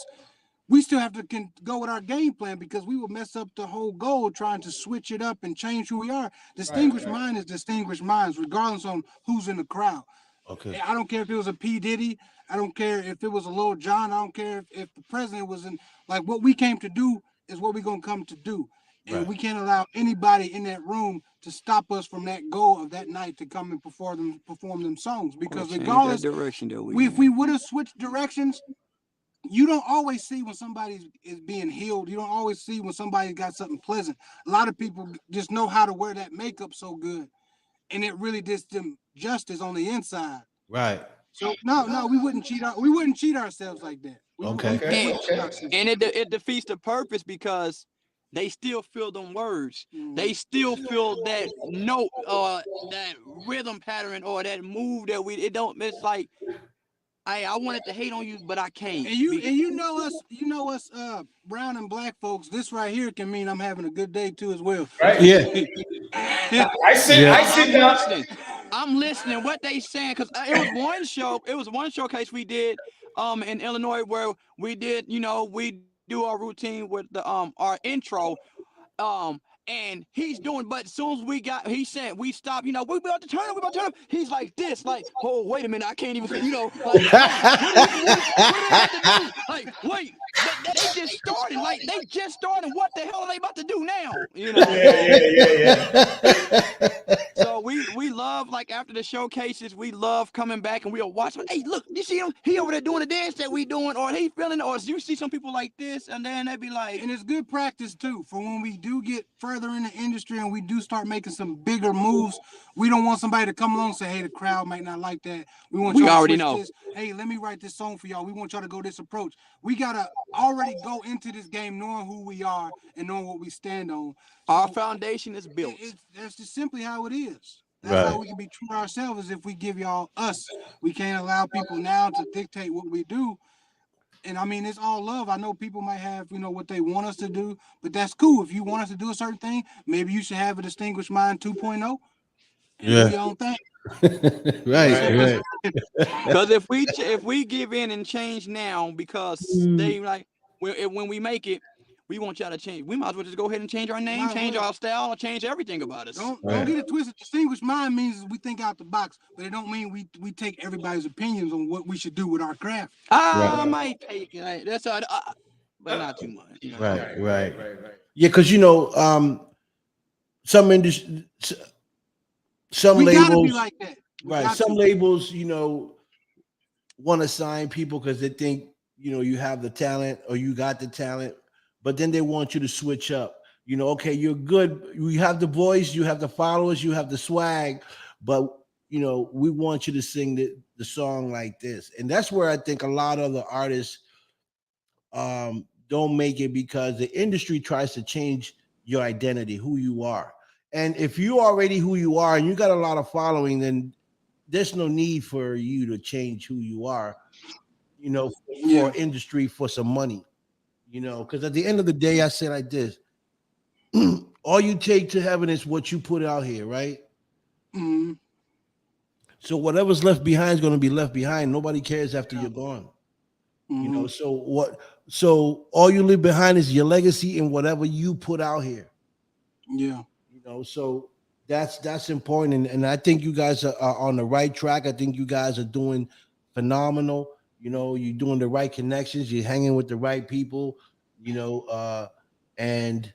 we still have to go with our game plan because we will mess up the whole goal trying to switch it up and change who we are. Distinguished mind is distinguished minds, regardless on who's in the crowd. Okay. I don't care if it was a P. Diddy. I don't care if it was a Lil Jon. I don't care if the president was in. Like, what we came to do is what we're going to come to do. And we can't allow anybody in that room to stop us from that goal of that night to come and perform them songs. Because regardless, if we would have switched directions, you don't always see when somebody is being healed. You don't always see when somebody got something pleasant. A lot of people just know how to wear that makeup so good, and it really does them justice on the inside. Right. So no, we wouldn't cheat ourselves like that. And it defeats the purpose because they still feel them words. They still feel that note or that rhythm pattern or that move that it's like I wanted to hate on you, but I can't. And you know us, brown and black folks. This right here can mean I'm having a good day too as well. Right? Yeah. I sit down. I'm listening. What they saying? Because it was one showcase we did in Illinois where we did. We do our routine with the our intro. And he's doing, but as soon as he said we stopped, we about to turn him. He's like this, like, oh, wait a minute, I can't even, like, what do they have to do? Like, wait, they just started, what the hell are they about to do now? Yeah. So we love, like, after the showcases, we love coming back and we'll watch, hey, look, you see him? He over there doing the dance that we doing, or he feeling, or you see some people like this, and then they be like, and it's good practice too, for when we do get further in the industry and we do start making some bigger moves. We don't want somebody to come along and say, hey, the crowd might not like that. We want y'all to switch this. Hey, let me write this song for y'all. We want y'all to go this approach. We gotta already go into this game knowing who we are and knowing what we stand on. So our foundation is built. That's just simply how it is. That's how we can be true to ourselves, is if we give y'all us. We can't allow people now to dictate what we do. And I mean, it's all love. I know people might have, what they want us to do, but that's cool. If you want us to do a certain thing, maybe you should have a distinguished mind 2.0 and do your own thing. Right. Because if we give in and change now, because they like when we make it, we want y'all to change. We might as well just go ahead and change our name, change our style, or change everything about us. Don't get it twisted. Distinguished mind means we think out the box, but it don't mean we take everybody's opinions on what we should do with our craft. I might take it. That's all, but not too much. Right. Yeah, because some industry, some we labels gotta be like that. Some labels, want to sign people because they think you have the talent or you got the talent. But then they want you to switch up. Okay, you're good. You have the voice, you have the followers, you have the swag, but we want you to sing the song like this. And that's where I think a lot of the artists don't make it, because the industry tries to change your identity, who you are. And if you're already who you are and you got a lot of following, then there's no need for you to change who you are, for industry, for some money. Because at the end of the day, I say like this: all you take to heaven is what you put out here, right? Mm-hmm. So whatever's left behind is going to be left behind. Nobody cares after you're gone. Mm-hmm. So all you leave behind is your legacy and whatever you put out here. Yeah. So that's important, and I think you guys are on the right track. I think you guys are doing phenomenal. You're doing the right connections. You're hanging with the right people. And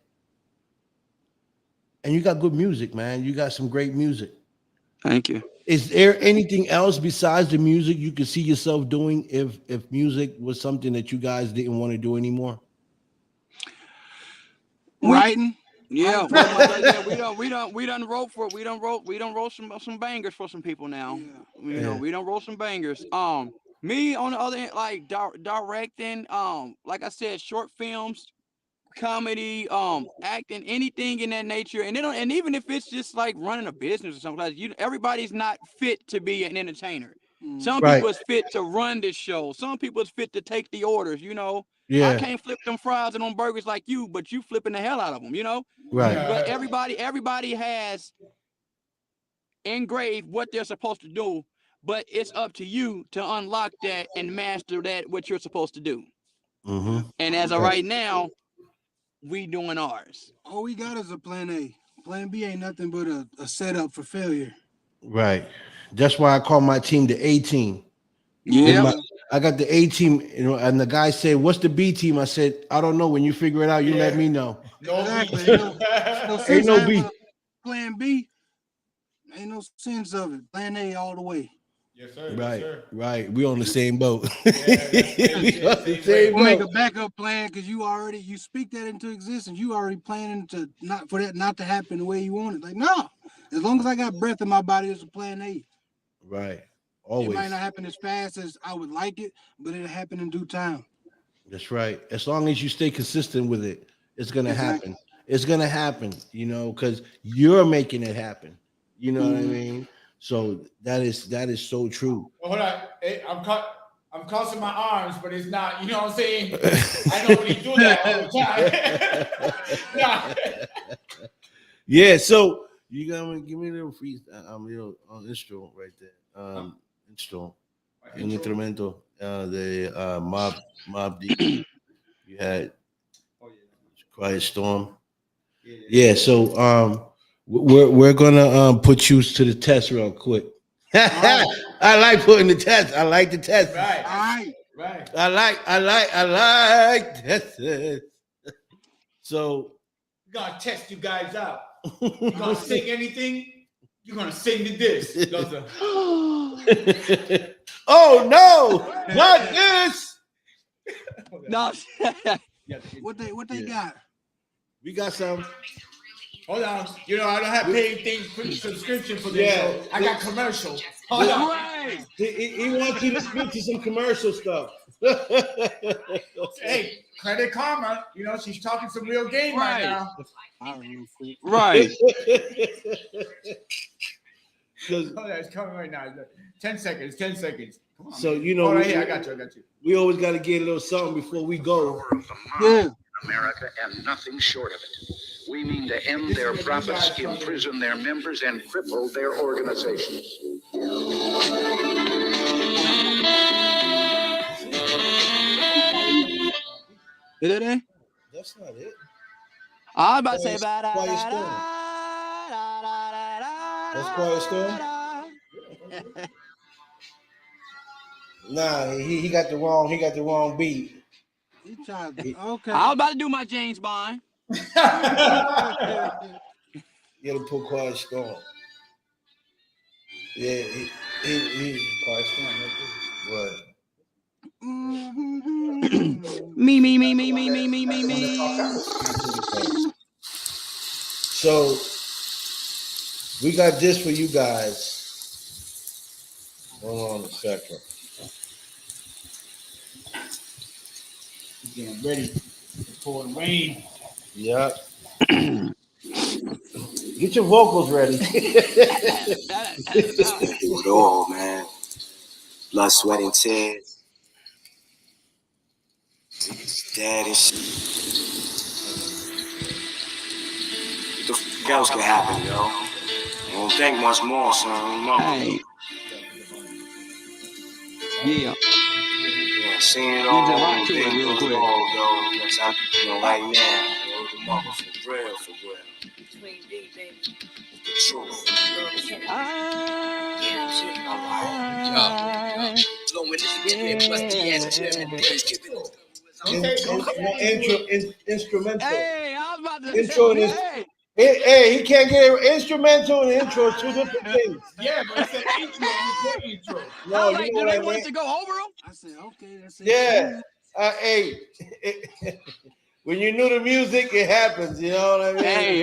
you got good music, man. You got some great music. Thank you. Is there anything else besides the music you could see yourself doing if music was something that you guys didn't want to do anymore? Writing. Yeah, we done wrote some bangers for some people now. Yeah. We done wrote some bangers. Me on the other hand, like directing, like I said, short films, comedy, acting, anything in that nature. And even if it's just like running a business or something, like everybody's not fit to be an entertainer. Some people is fit to run this show. Some people is fit to take the orders. Yeah. I can't flip them fries and them burgers like you, but you flipping the hell out of them. Right. But everybody has engraved what they're supposed to do, but it's up to you to unlock that and master that what you're supposed to do. And as of right now, we doing ours. All we got is a plan A. Plan B ain't nothing but a setup for failure. Right. That's why I call my team the A team. Yeah. I got the A team, you know, and the guy said, "What's the B team?" I said, "I don't know. When you figure it out, you let me know." Exactly. Ain't no B. Plan B. Ain't no sense of it. Plan A all the way. Yes, sir. Right, Yes, sir. right. We on the same boat. We'll make a backup plan because you speak that into existence. You already planning to not to happen the way you want it. Like, no, as long as I got breath in my body, it's a plan A. Right. Always. It might not happen as fast as I would like it, but it'll happen in due time. That's right. As long as you stay consistent with it, it's gonna happen. It's gonna happen, you know, because you're making it happen. You know what I mean? So that is so true. Well, hold on. Hey, I'm crossing my arms, but it's not, you know what I'm saying? I don't really do that all the time. Nah. Yeah, so you gotta give me a little free little intro right there. Intro. Un instrumento the Mob Deep. You had Quiet Storm. Yeah, so we're gonna put you to the test real quick. I like putting the test. I like the test. Right. Right. I like tests. So we're gonna test you guys out. You gonna sing anything? You're gonna sing to this. Oh no, not this. No. What they got? We got some. Hold on. You know, I don't have paid subscription for this. Yeah. So I got commercial. Hold on. Right. He wants you to speak to some commercial stuff. Hey, Credit Karma, you know, she's talking some real game right now. Right. Oh, that's coming right now. 10 seconds. 10 seconds. Come on, So, man. you know, right here. I got you. We always got to get a little something before we go. Yeah. America and nothing short of it. We mean to end their profits, imprison their members, and cripple their organizations. Is that it? That's not it. I was about to say Quiet Storm. That's Quiet Storm? Nah, he got the wrong beat. He tried. Okay. I was about to do my James Bond. You gotta put Quiet Storm. Yeah, he Quiet Storm. What? Me. So we got this for you guys. Hold on a second. Getting ready for the rain. Yep. Get your vocals ready. Do it all, man. Blood, sweat, and tears. Dad and shit. What the f else could happen, yo? I don't think much more, son. No. Hey. Yeah. Yeah, seeing it all, rock to it real quick. Yo, because I, you know, right now, yo, the mother for real. The truth. Instrumental. Hey, I was about to Intro say, hey, he can't get an instrumental and intro, two different things. Yeah, but it's an intro. It's an intro. No, I was you like, know do what they I want us mean? to go over them? I said, okay, that's it. Yeah. Hey, when you knew the music, it happens. You know what I mean? Hey.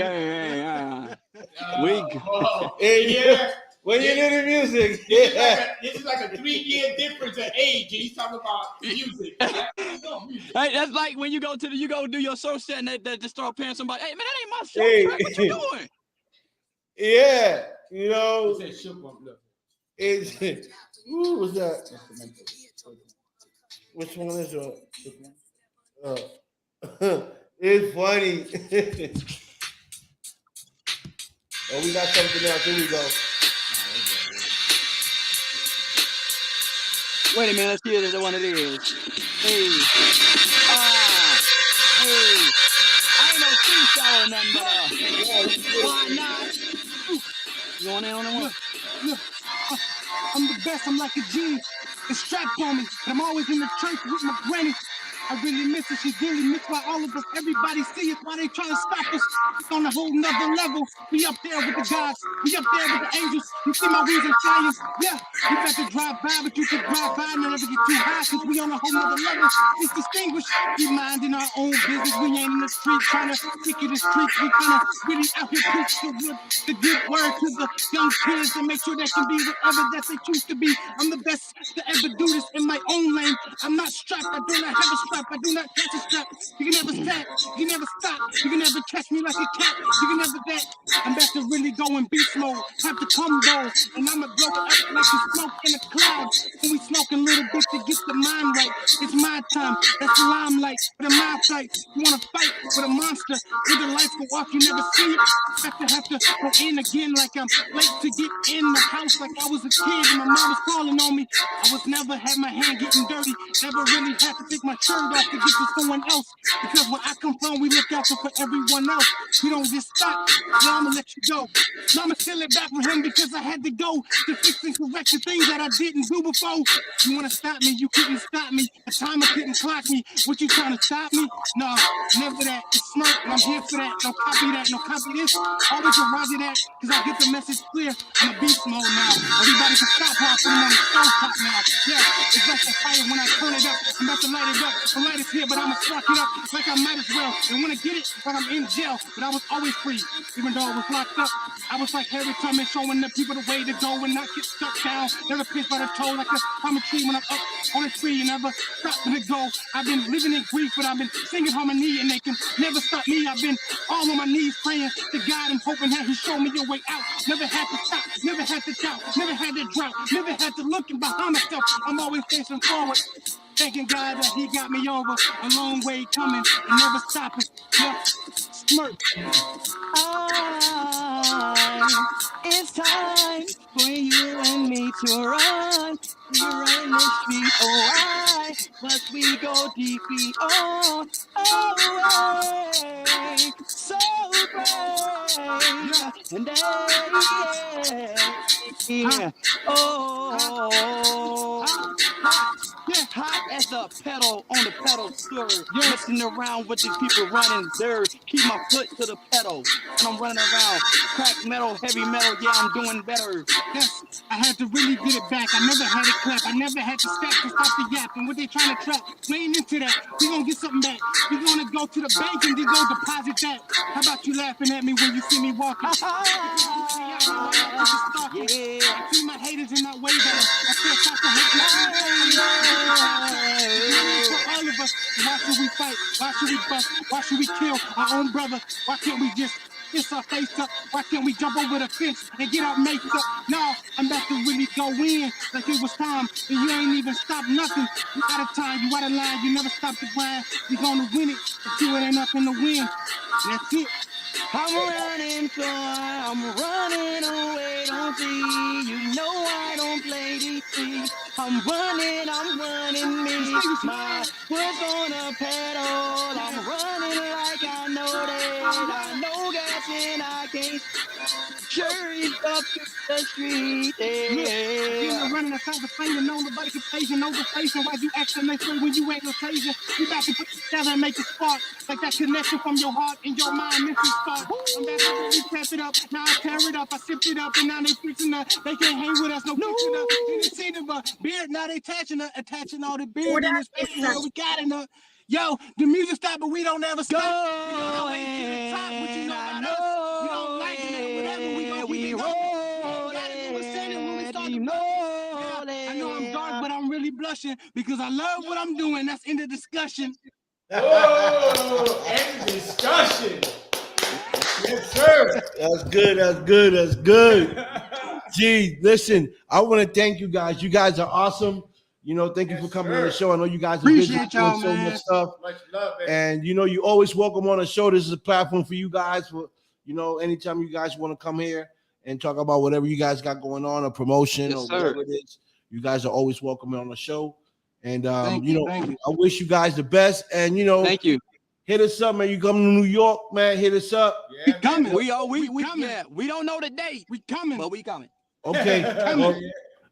Yeah. When you knew the music, This is like a 3-year difference in age, and he's talking about music. Hey, that's like when you go do your show set and they just start paying somebody. Hey, man, that ain't my show Hey. track. What you doing? Yeah, you know, He said, "Shook one, look." it's who was that? Which one is it? It's funny. Oh, we got something else. Here we go. Wait a minute, let's hear the one it is. Hey, hey, I ain't no freestyle or nothing, but why not? You going in on that one? Look, I'm the best. I'm like a genie. It's strapped on me, but I'm always in the church with my granny. I really miss her. She's really missed by all of us. Everybody see us. Why they trying to stop us? It's on a whole nother level. We up there with the gods. We up there with the angels. You see my wheels and flyers? Yeah. You got to drive by, but you can drive by and never get too high, because we on a whole nother level. It's distinguished. We minding our own business. We ain't in the street trying to kick you the streets. We kind of really out here preach the good word to the young kids and make sure they can be whatever that they choose to be. I'm the best to ever do this in my own lane. I'm not strapped. I do not have a strap. I do not catch a strap. You can never stand. You can never stop. You can never catch me like a cat. You can never that. I'm about to really go in beast mode. Have to come though, and I'ma blow it up like you smoke in a cloud. And we smoking a little bit to get the mind right. It's my time. That's the limelight for the mind fight. You wanna fight with a monster? With the lights go off, you never see it. Have to go in again like I'm late to get in the house like I was a kid and my mom was calling on me. I was never had my hand getting dirty. Never really had to take my shirt off to get to someone else. Because where I come from, we look out for everyone else. We don't just stop. Now I'ma let you go. Now I'ma steal it back from him because I had to go to fix and correct the things that I didn't do before. You wanna stop me? You couldn't stop me. The timer couldn't clock me. What you trying to stop me? No, never that. It's smart and I'm here for that. No copy that. No copy this. Always a roger that. Cause I get the message clear. I'm a beast mode now. Everybody can stop how I put them on the stove top now. Yeah, it's like the fire when I turn it up. I'm about to light it up. The light is here, but I'ma spark it up like I might as well. And when I get it, like I'm in jail, but I was always free. Even though I was locked up, I was like Harry Tubman, showing the people the way to go and not get stuck down. Never pinched by the toe like a palm tree when I'm up on a tree and never stopping to go. I've been living in grief, but I've been singing harmony and they can never stop me. I've been all on my knees praying to God and hoping that He show me a way out. Never had to stop, never had to doubt, never had to drought, never had to look behind myself. I'm always facing forward. Thanking God that He got me over a long way coming and never stopping. Yeah, smirk. It's time for you and me to run. We run the street, oh I, but we go deep beyond. Oh, so brave, and hot as a pedal on the pedal stir. Messing around with these people running there. Keep my foot to the pedal, and I'm running around. Crack metal, heavy metal, yeah, I'm doing better. Yes, I had to really get it back. I never had it clap. I never had to stop the yap. And what they trying to trap, we ain't into that. We gonna get something back. We gonna go to the bank and then go deposit that. How about you laughing at me when you see me walking? Yeah. I see my haters and not wave at them. I still stop the hate. For all of us, why should we fight? Why should we bust? Why should we kill our own brother? Why can't we just kiss our face up? Why can't we jump over the fence and get our mates up? No, I'm about to really go in like it was time. And you ain't even stopped nothing. You out of time, you out of line, you never stop the grind. You gonna win it, but you ain't nothing to win. That's it. I'm running away, don't see. You know I don't play DC. I'm running me. My foot's on a pedal. I'm running like I know that. I know gas and I can't. Sure, it's up to the street. Yeah, running outside the flame and nobody can phase you, no facing. Why you acting like when you ain't no occasion? You got to put it together and make it spark. Like that connection from your heart and your mind mental start. I'm back to really tap it up. Now I tear it up. I sipped it up and now they preaching up. They can't hang with us, no fixing up. You didn't see the beard. Now they attaching all the beard in this face. We got enough. Yo, the music stop, but we don't ever stop. We don't always get to the top, but you know about us. We don't like it, whatever we go, we can go. I know I'm dark, but I'm really blushing because I love what I'm doing. That's in the discussion. Oh, end discussion. Yes, sir. That's good. That's good. That's good. Gee, listen, I want to thank you guys. You guys are awesome. You know, thank you for coming on the show. I know you guys are busy doing so much stuff. Much love, man. And you know, you always welcome on the show. This is a platform for you guys. For you know, anytime you guys want to come here and talk about whatever you guys got going on, a promotion or whatever it is. You guys are always welcome on the show. And Thank you you, know, thank you. I wish you guys the best. And you know, Thank you. hit us up, man. You come to New York, man. Hit us up. We Yeah, man. coming. We coming. yeah, we don't know the date, We coming. but we coming. Okay. Coming. Well,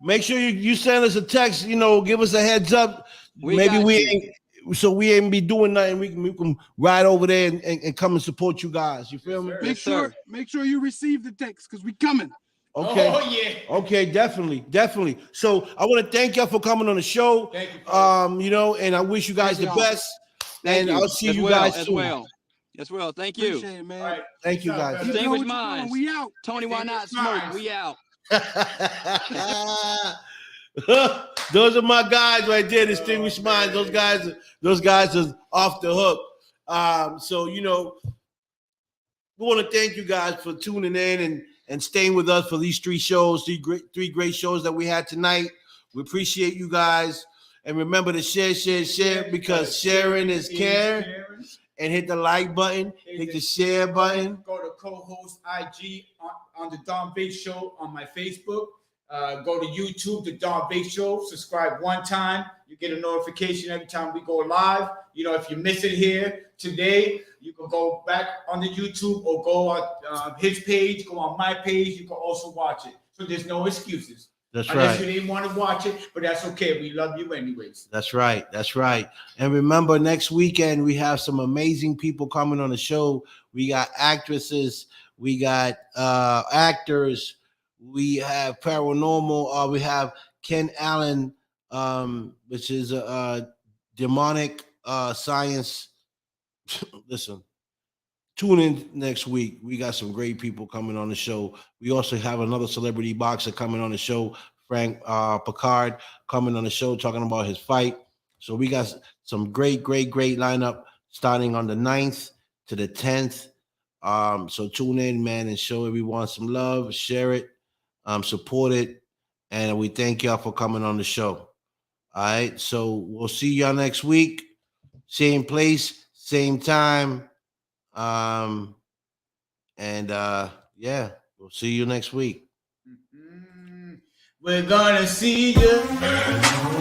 make sure you send us a text. You know, give us a heads up. We Maybe got we you. ain't. So we ain't be doing nothing. We can ride over there and come and support you guys. You feel me? Yes, Make sir. make sure you receive the text because we coming. Okay. Oh yeah. Okay, definitely. So I want to thank y'all for coming on the show. Thank you. You know, and I wish you guys Thank the y'all. best. Thank And you. I'll see as you well, guys as soon. well. As well. Thank you. Appreciate it, man. All right. Thank you, Peace out, guys. brother. Distinguished Doing what you doing. minds. We out. Tony, why not smoke? We out. Those are my guys right there, distinguished minds. Those guys are off the hook. So you know, we want to thank you guys for tuning in and staying with us for these three three great shows that we had tonight. We appreciate you guys. And remember to share because sharing is care. And hit the like button, hit the share button. Go to co-host IG on the Don Vic Show on my Facebook. Go to YouTube, the Don Vic Show. Subscribe one time. You get a notification every time we go live. You know, if you miss it here today, you can go back on the YouTube or go on his page, go on my page. You can also watch it. So there's no excuses. That's Unless right. you didn't want to watch it, but that's okay. We love you anyways. That's right. And remember, next weekend we have some amazing people coming on the show. We got actresses, we got actors, we have paranormal. We have Ken Allen, which is a demonic science. Listen, tune in next week. We got some great people coming on the show. We also have another celebrity boxer coming on the show, Frank Picard, coming on the show talking about his fight. So we got some great lineup starting on the 9th to the 10th. So tune in, man, and show everyone some love, share it, support it, and we thank y'all for coming on the show. All right, so we'll see y'all next week, same place, same time. Yeah, we'll see you next week. We're gonna see you.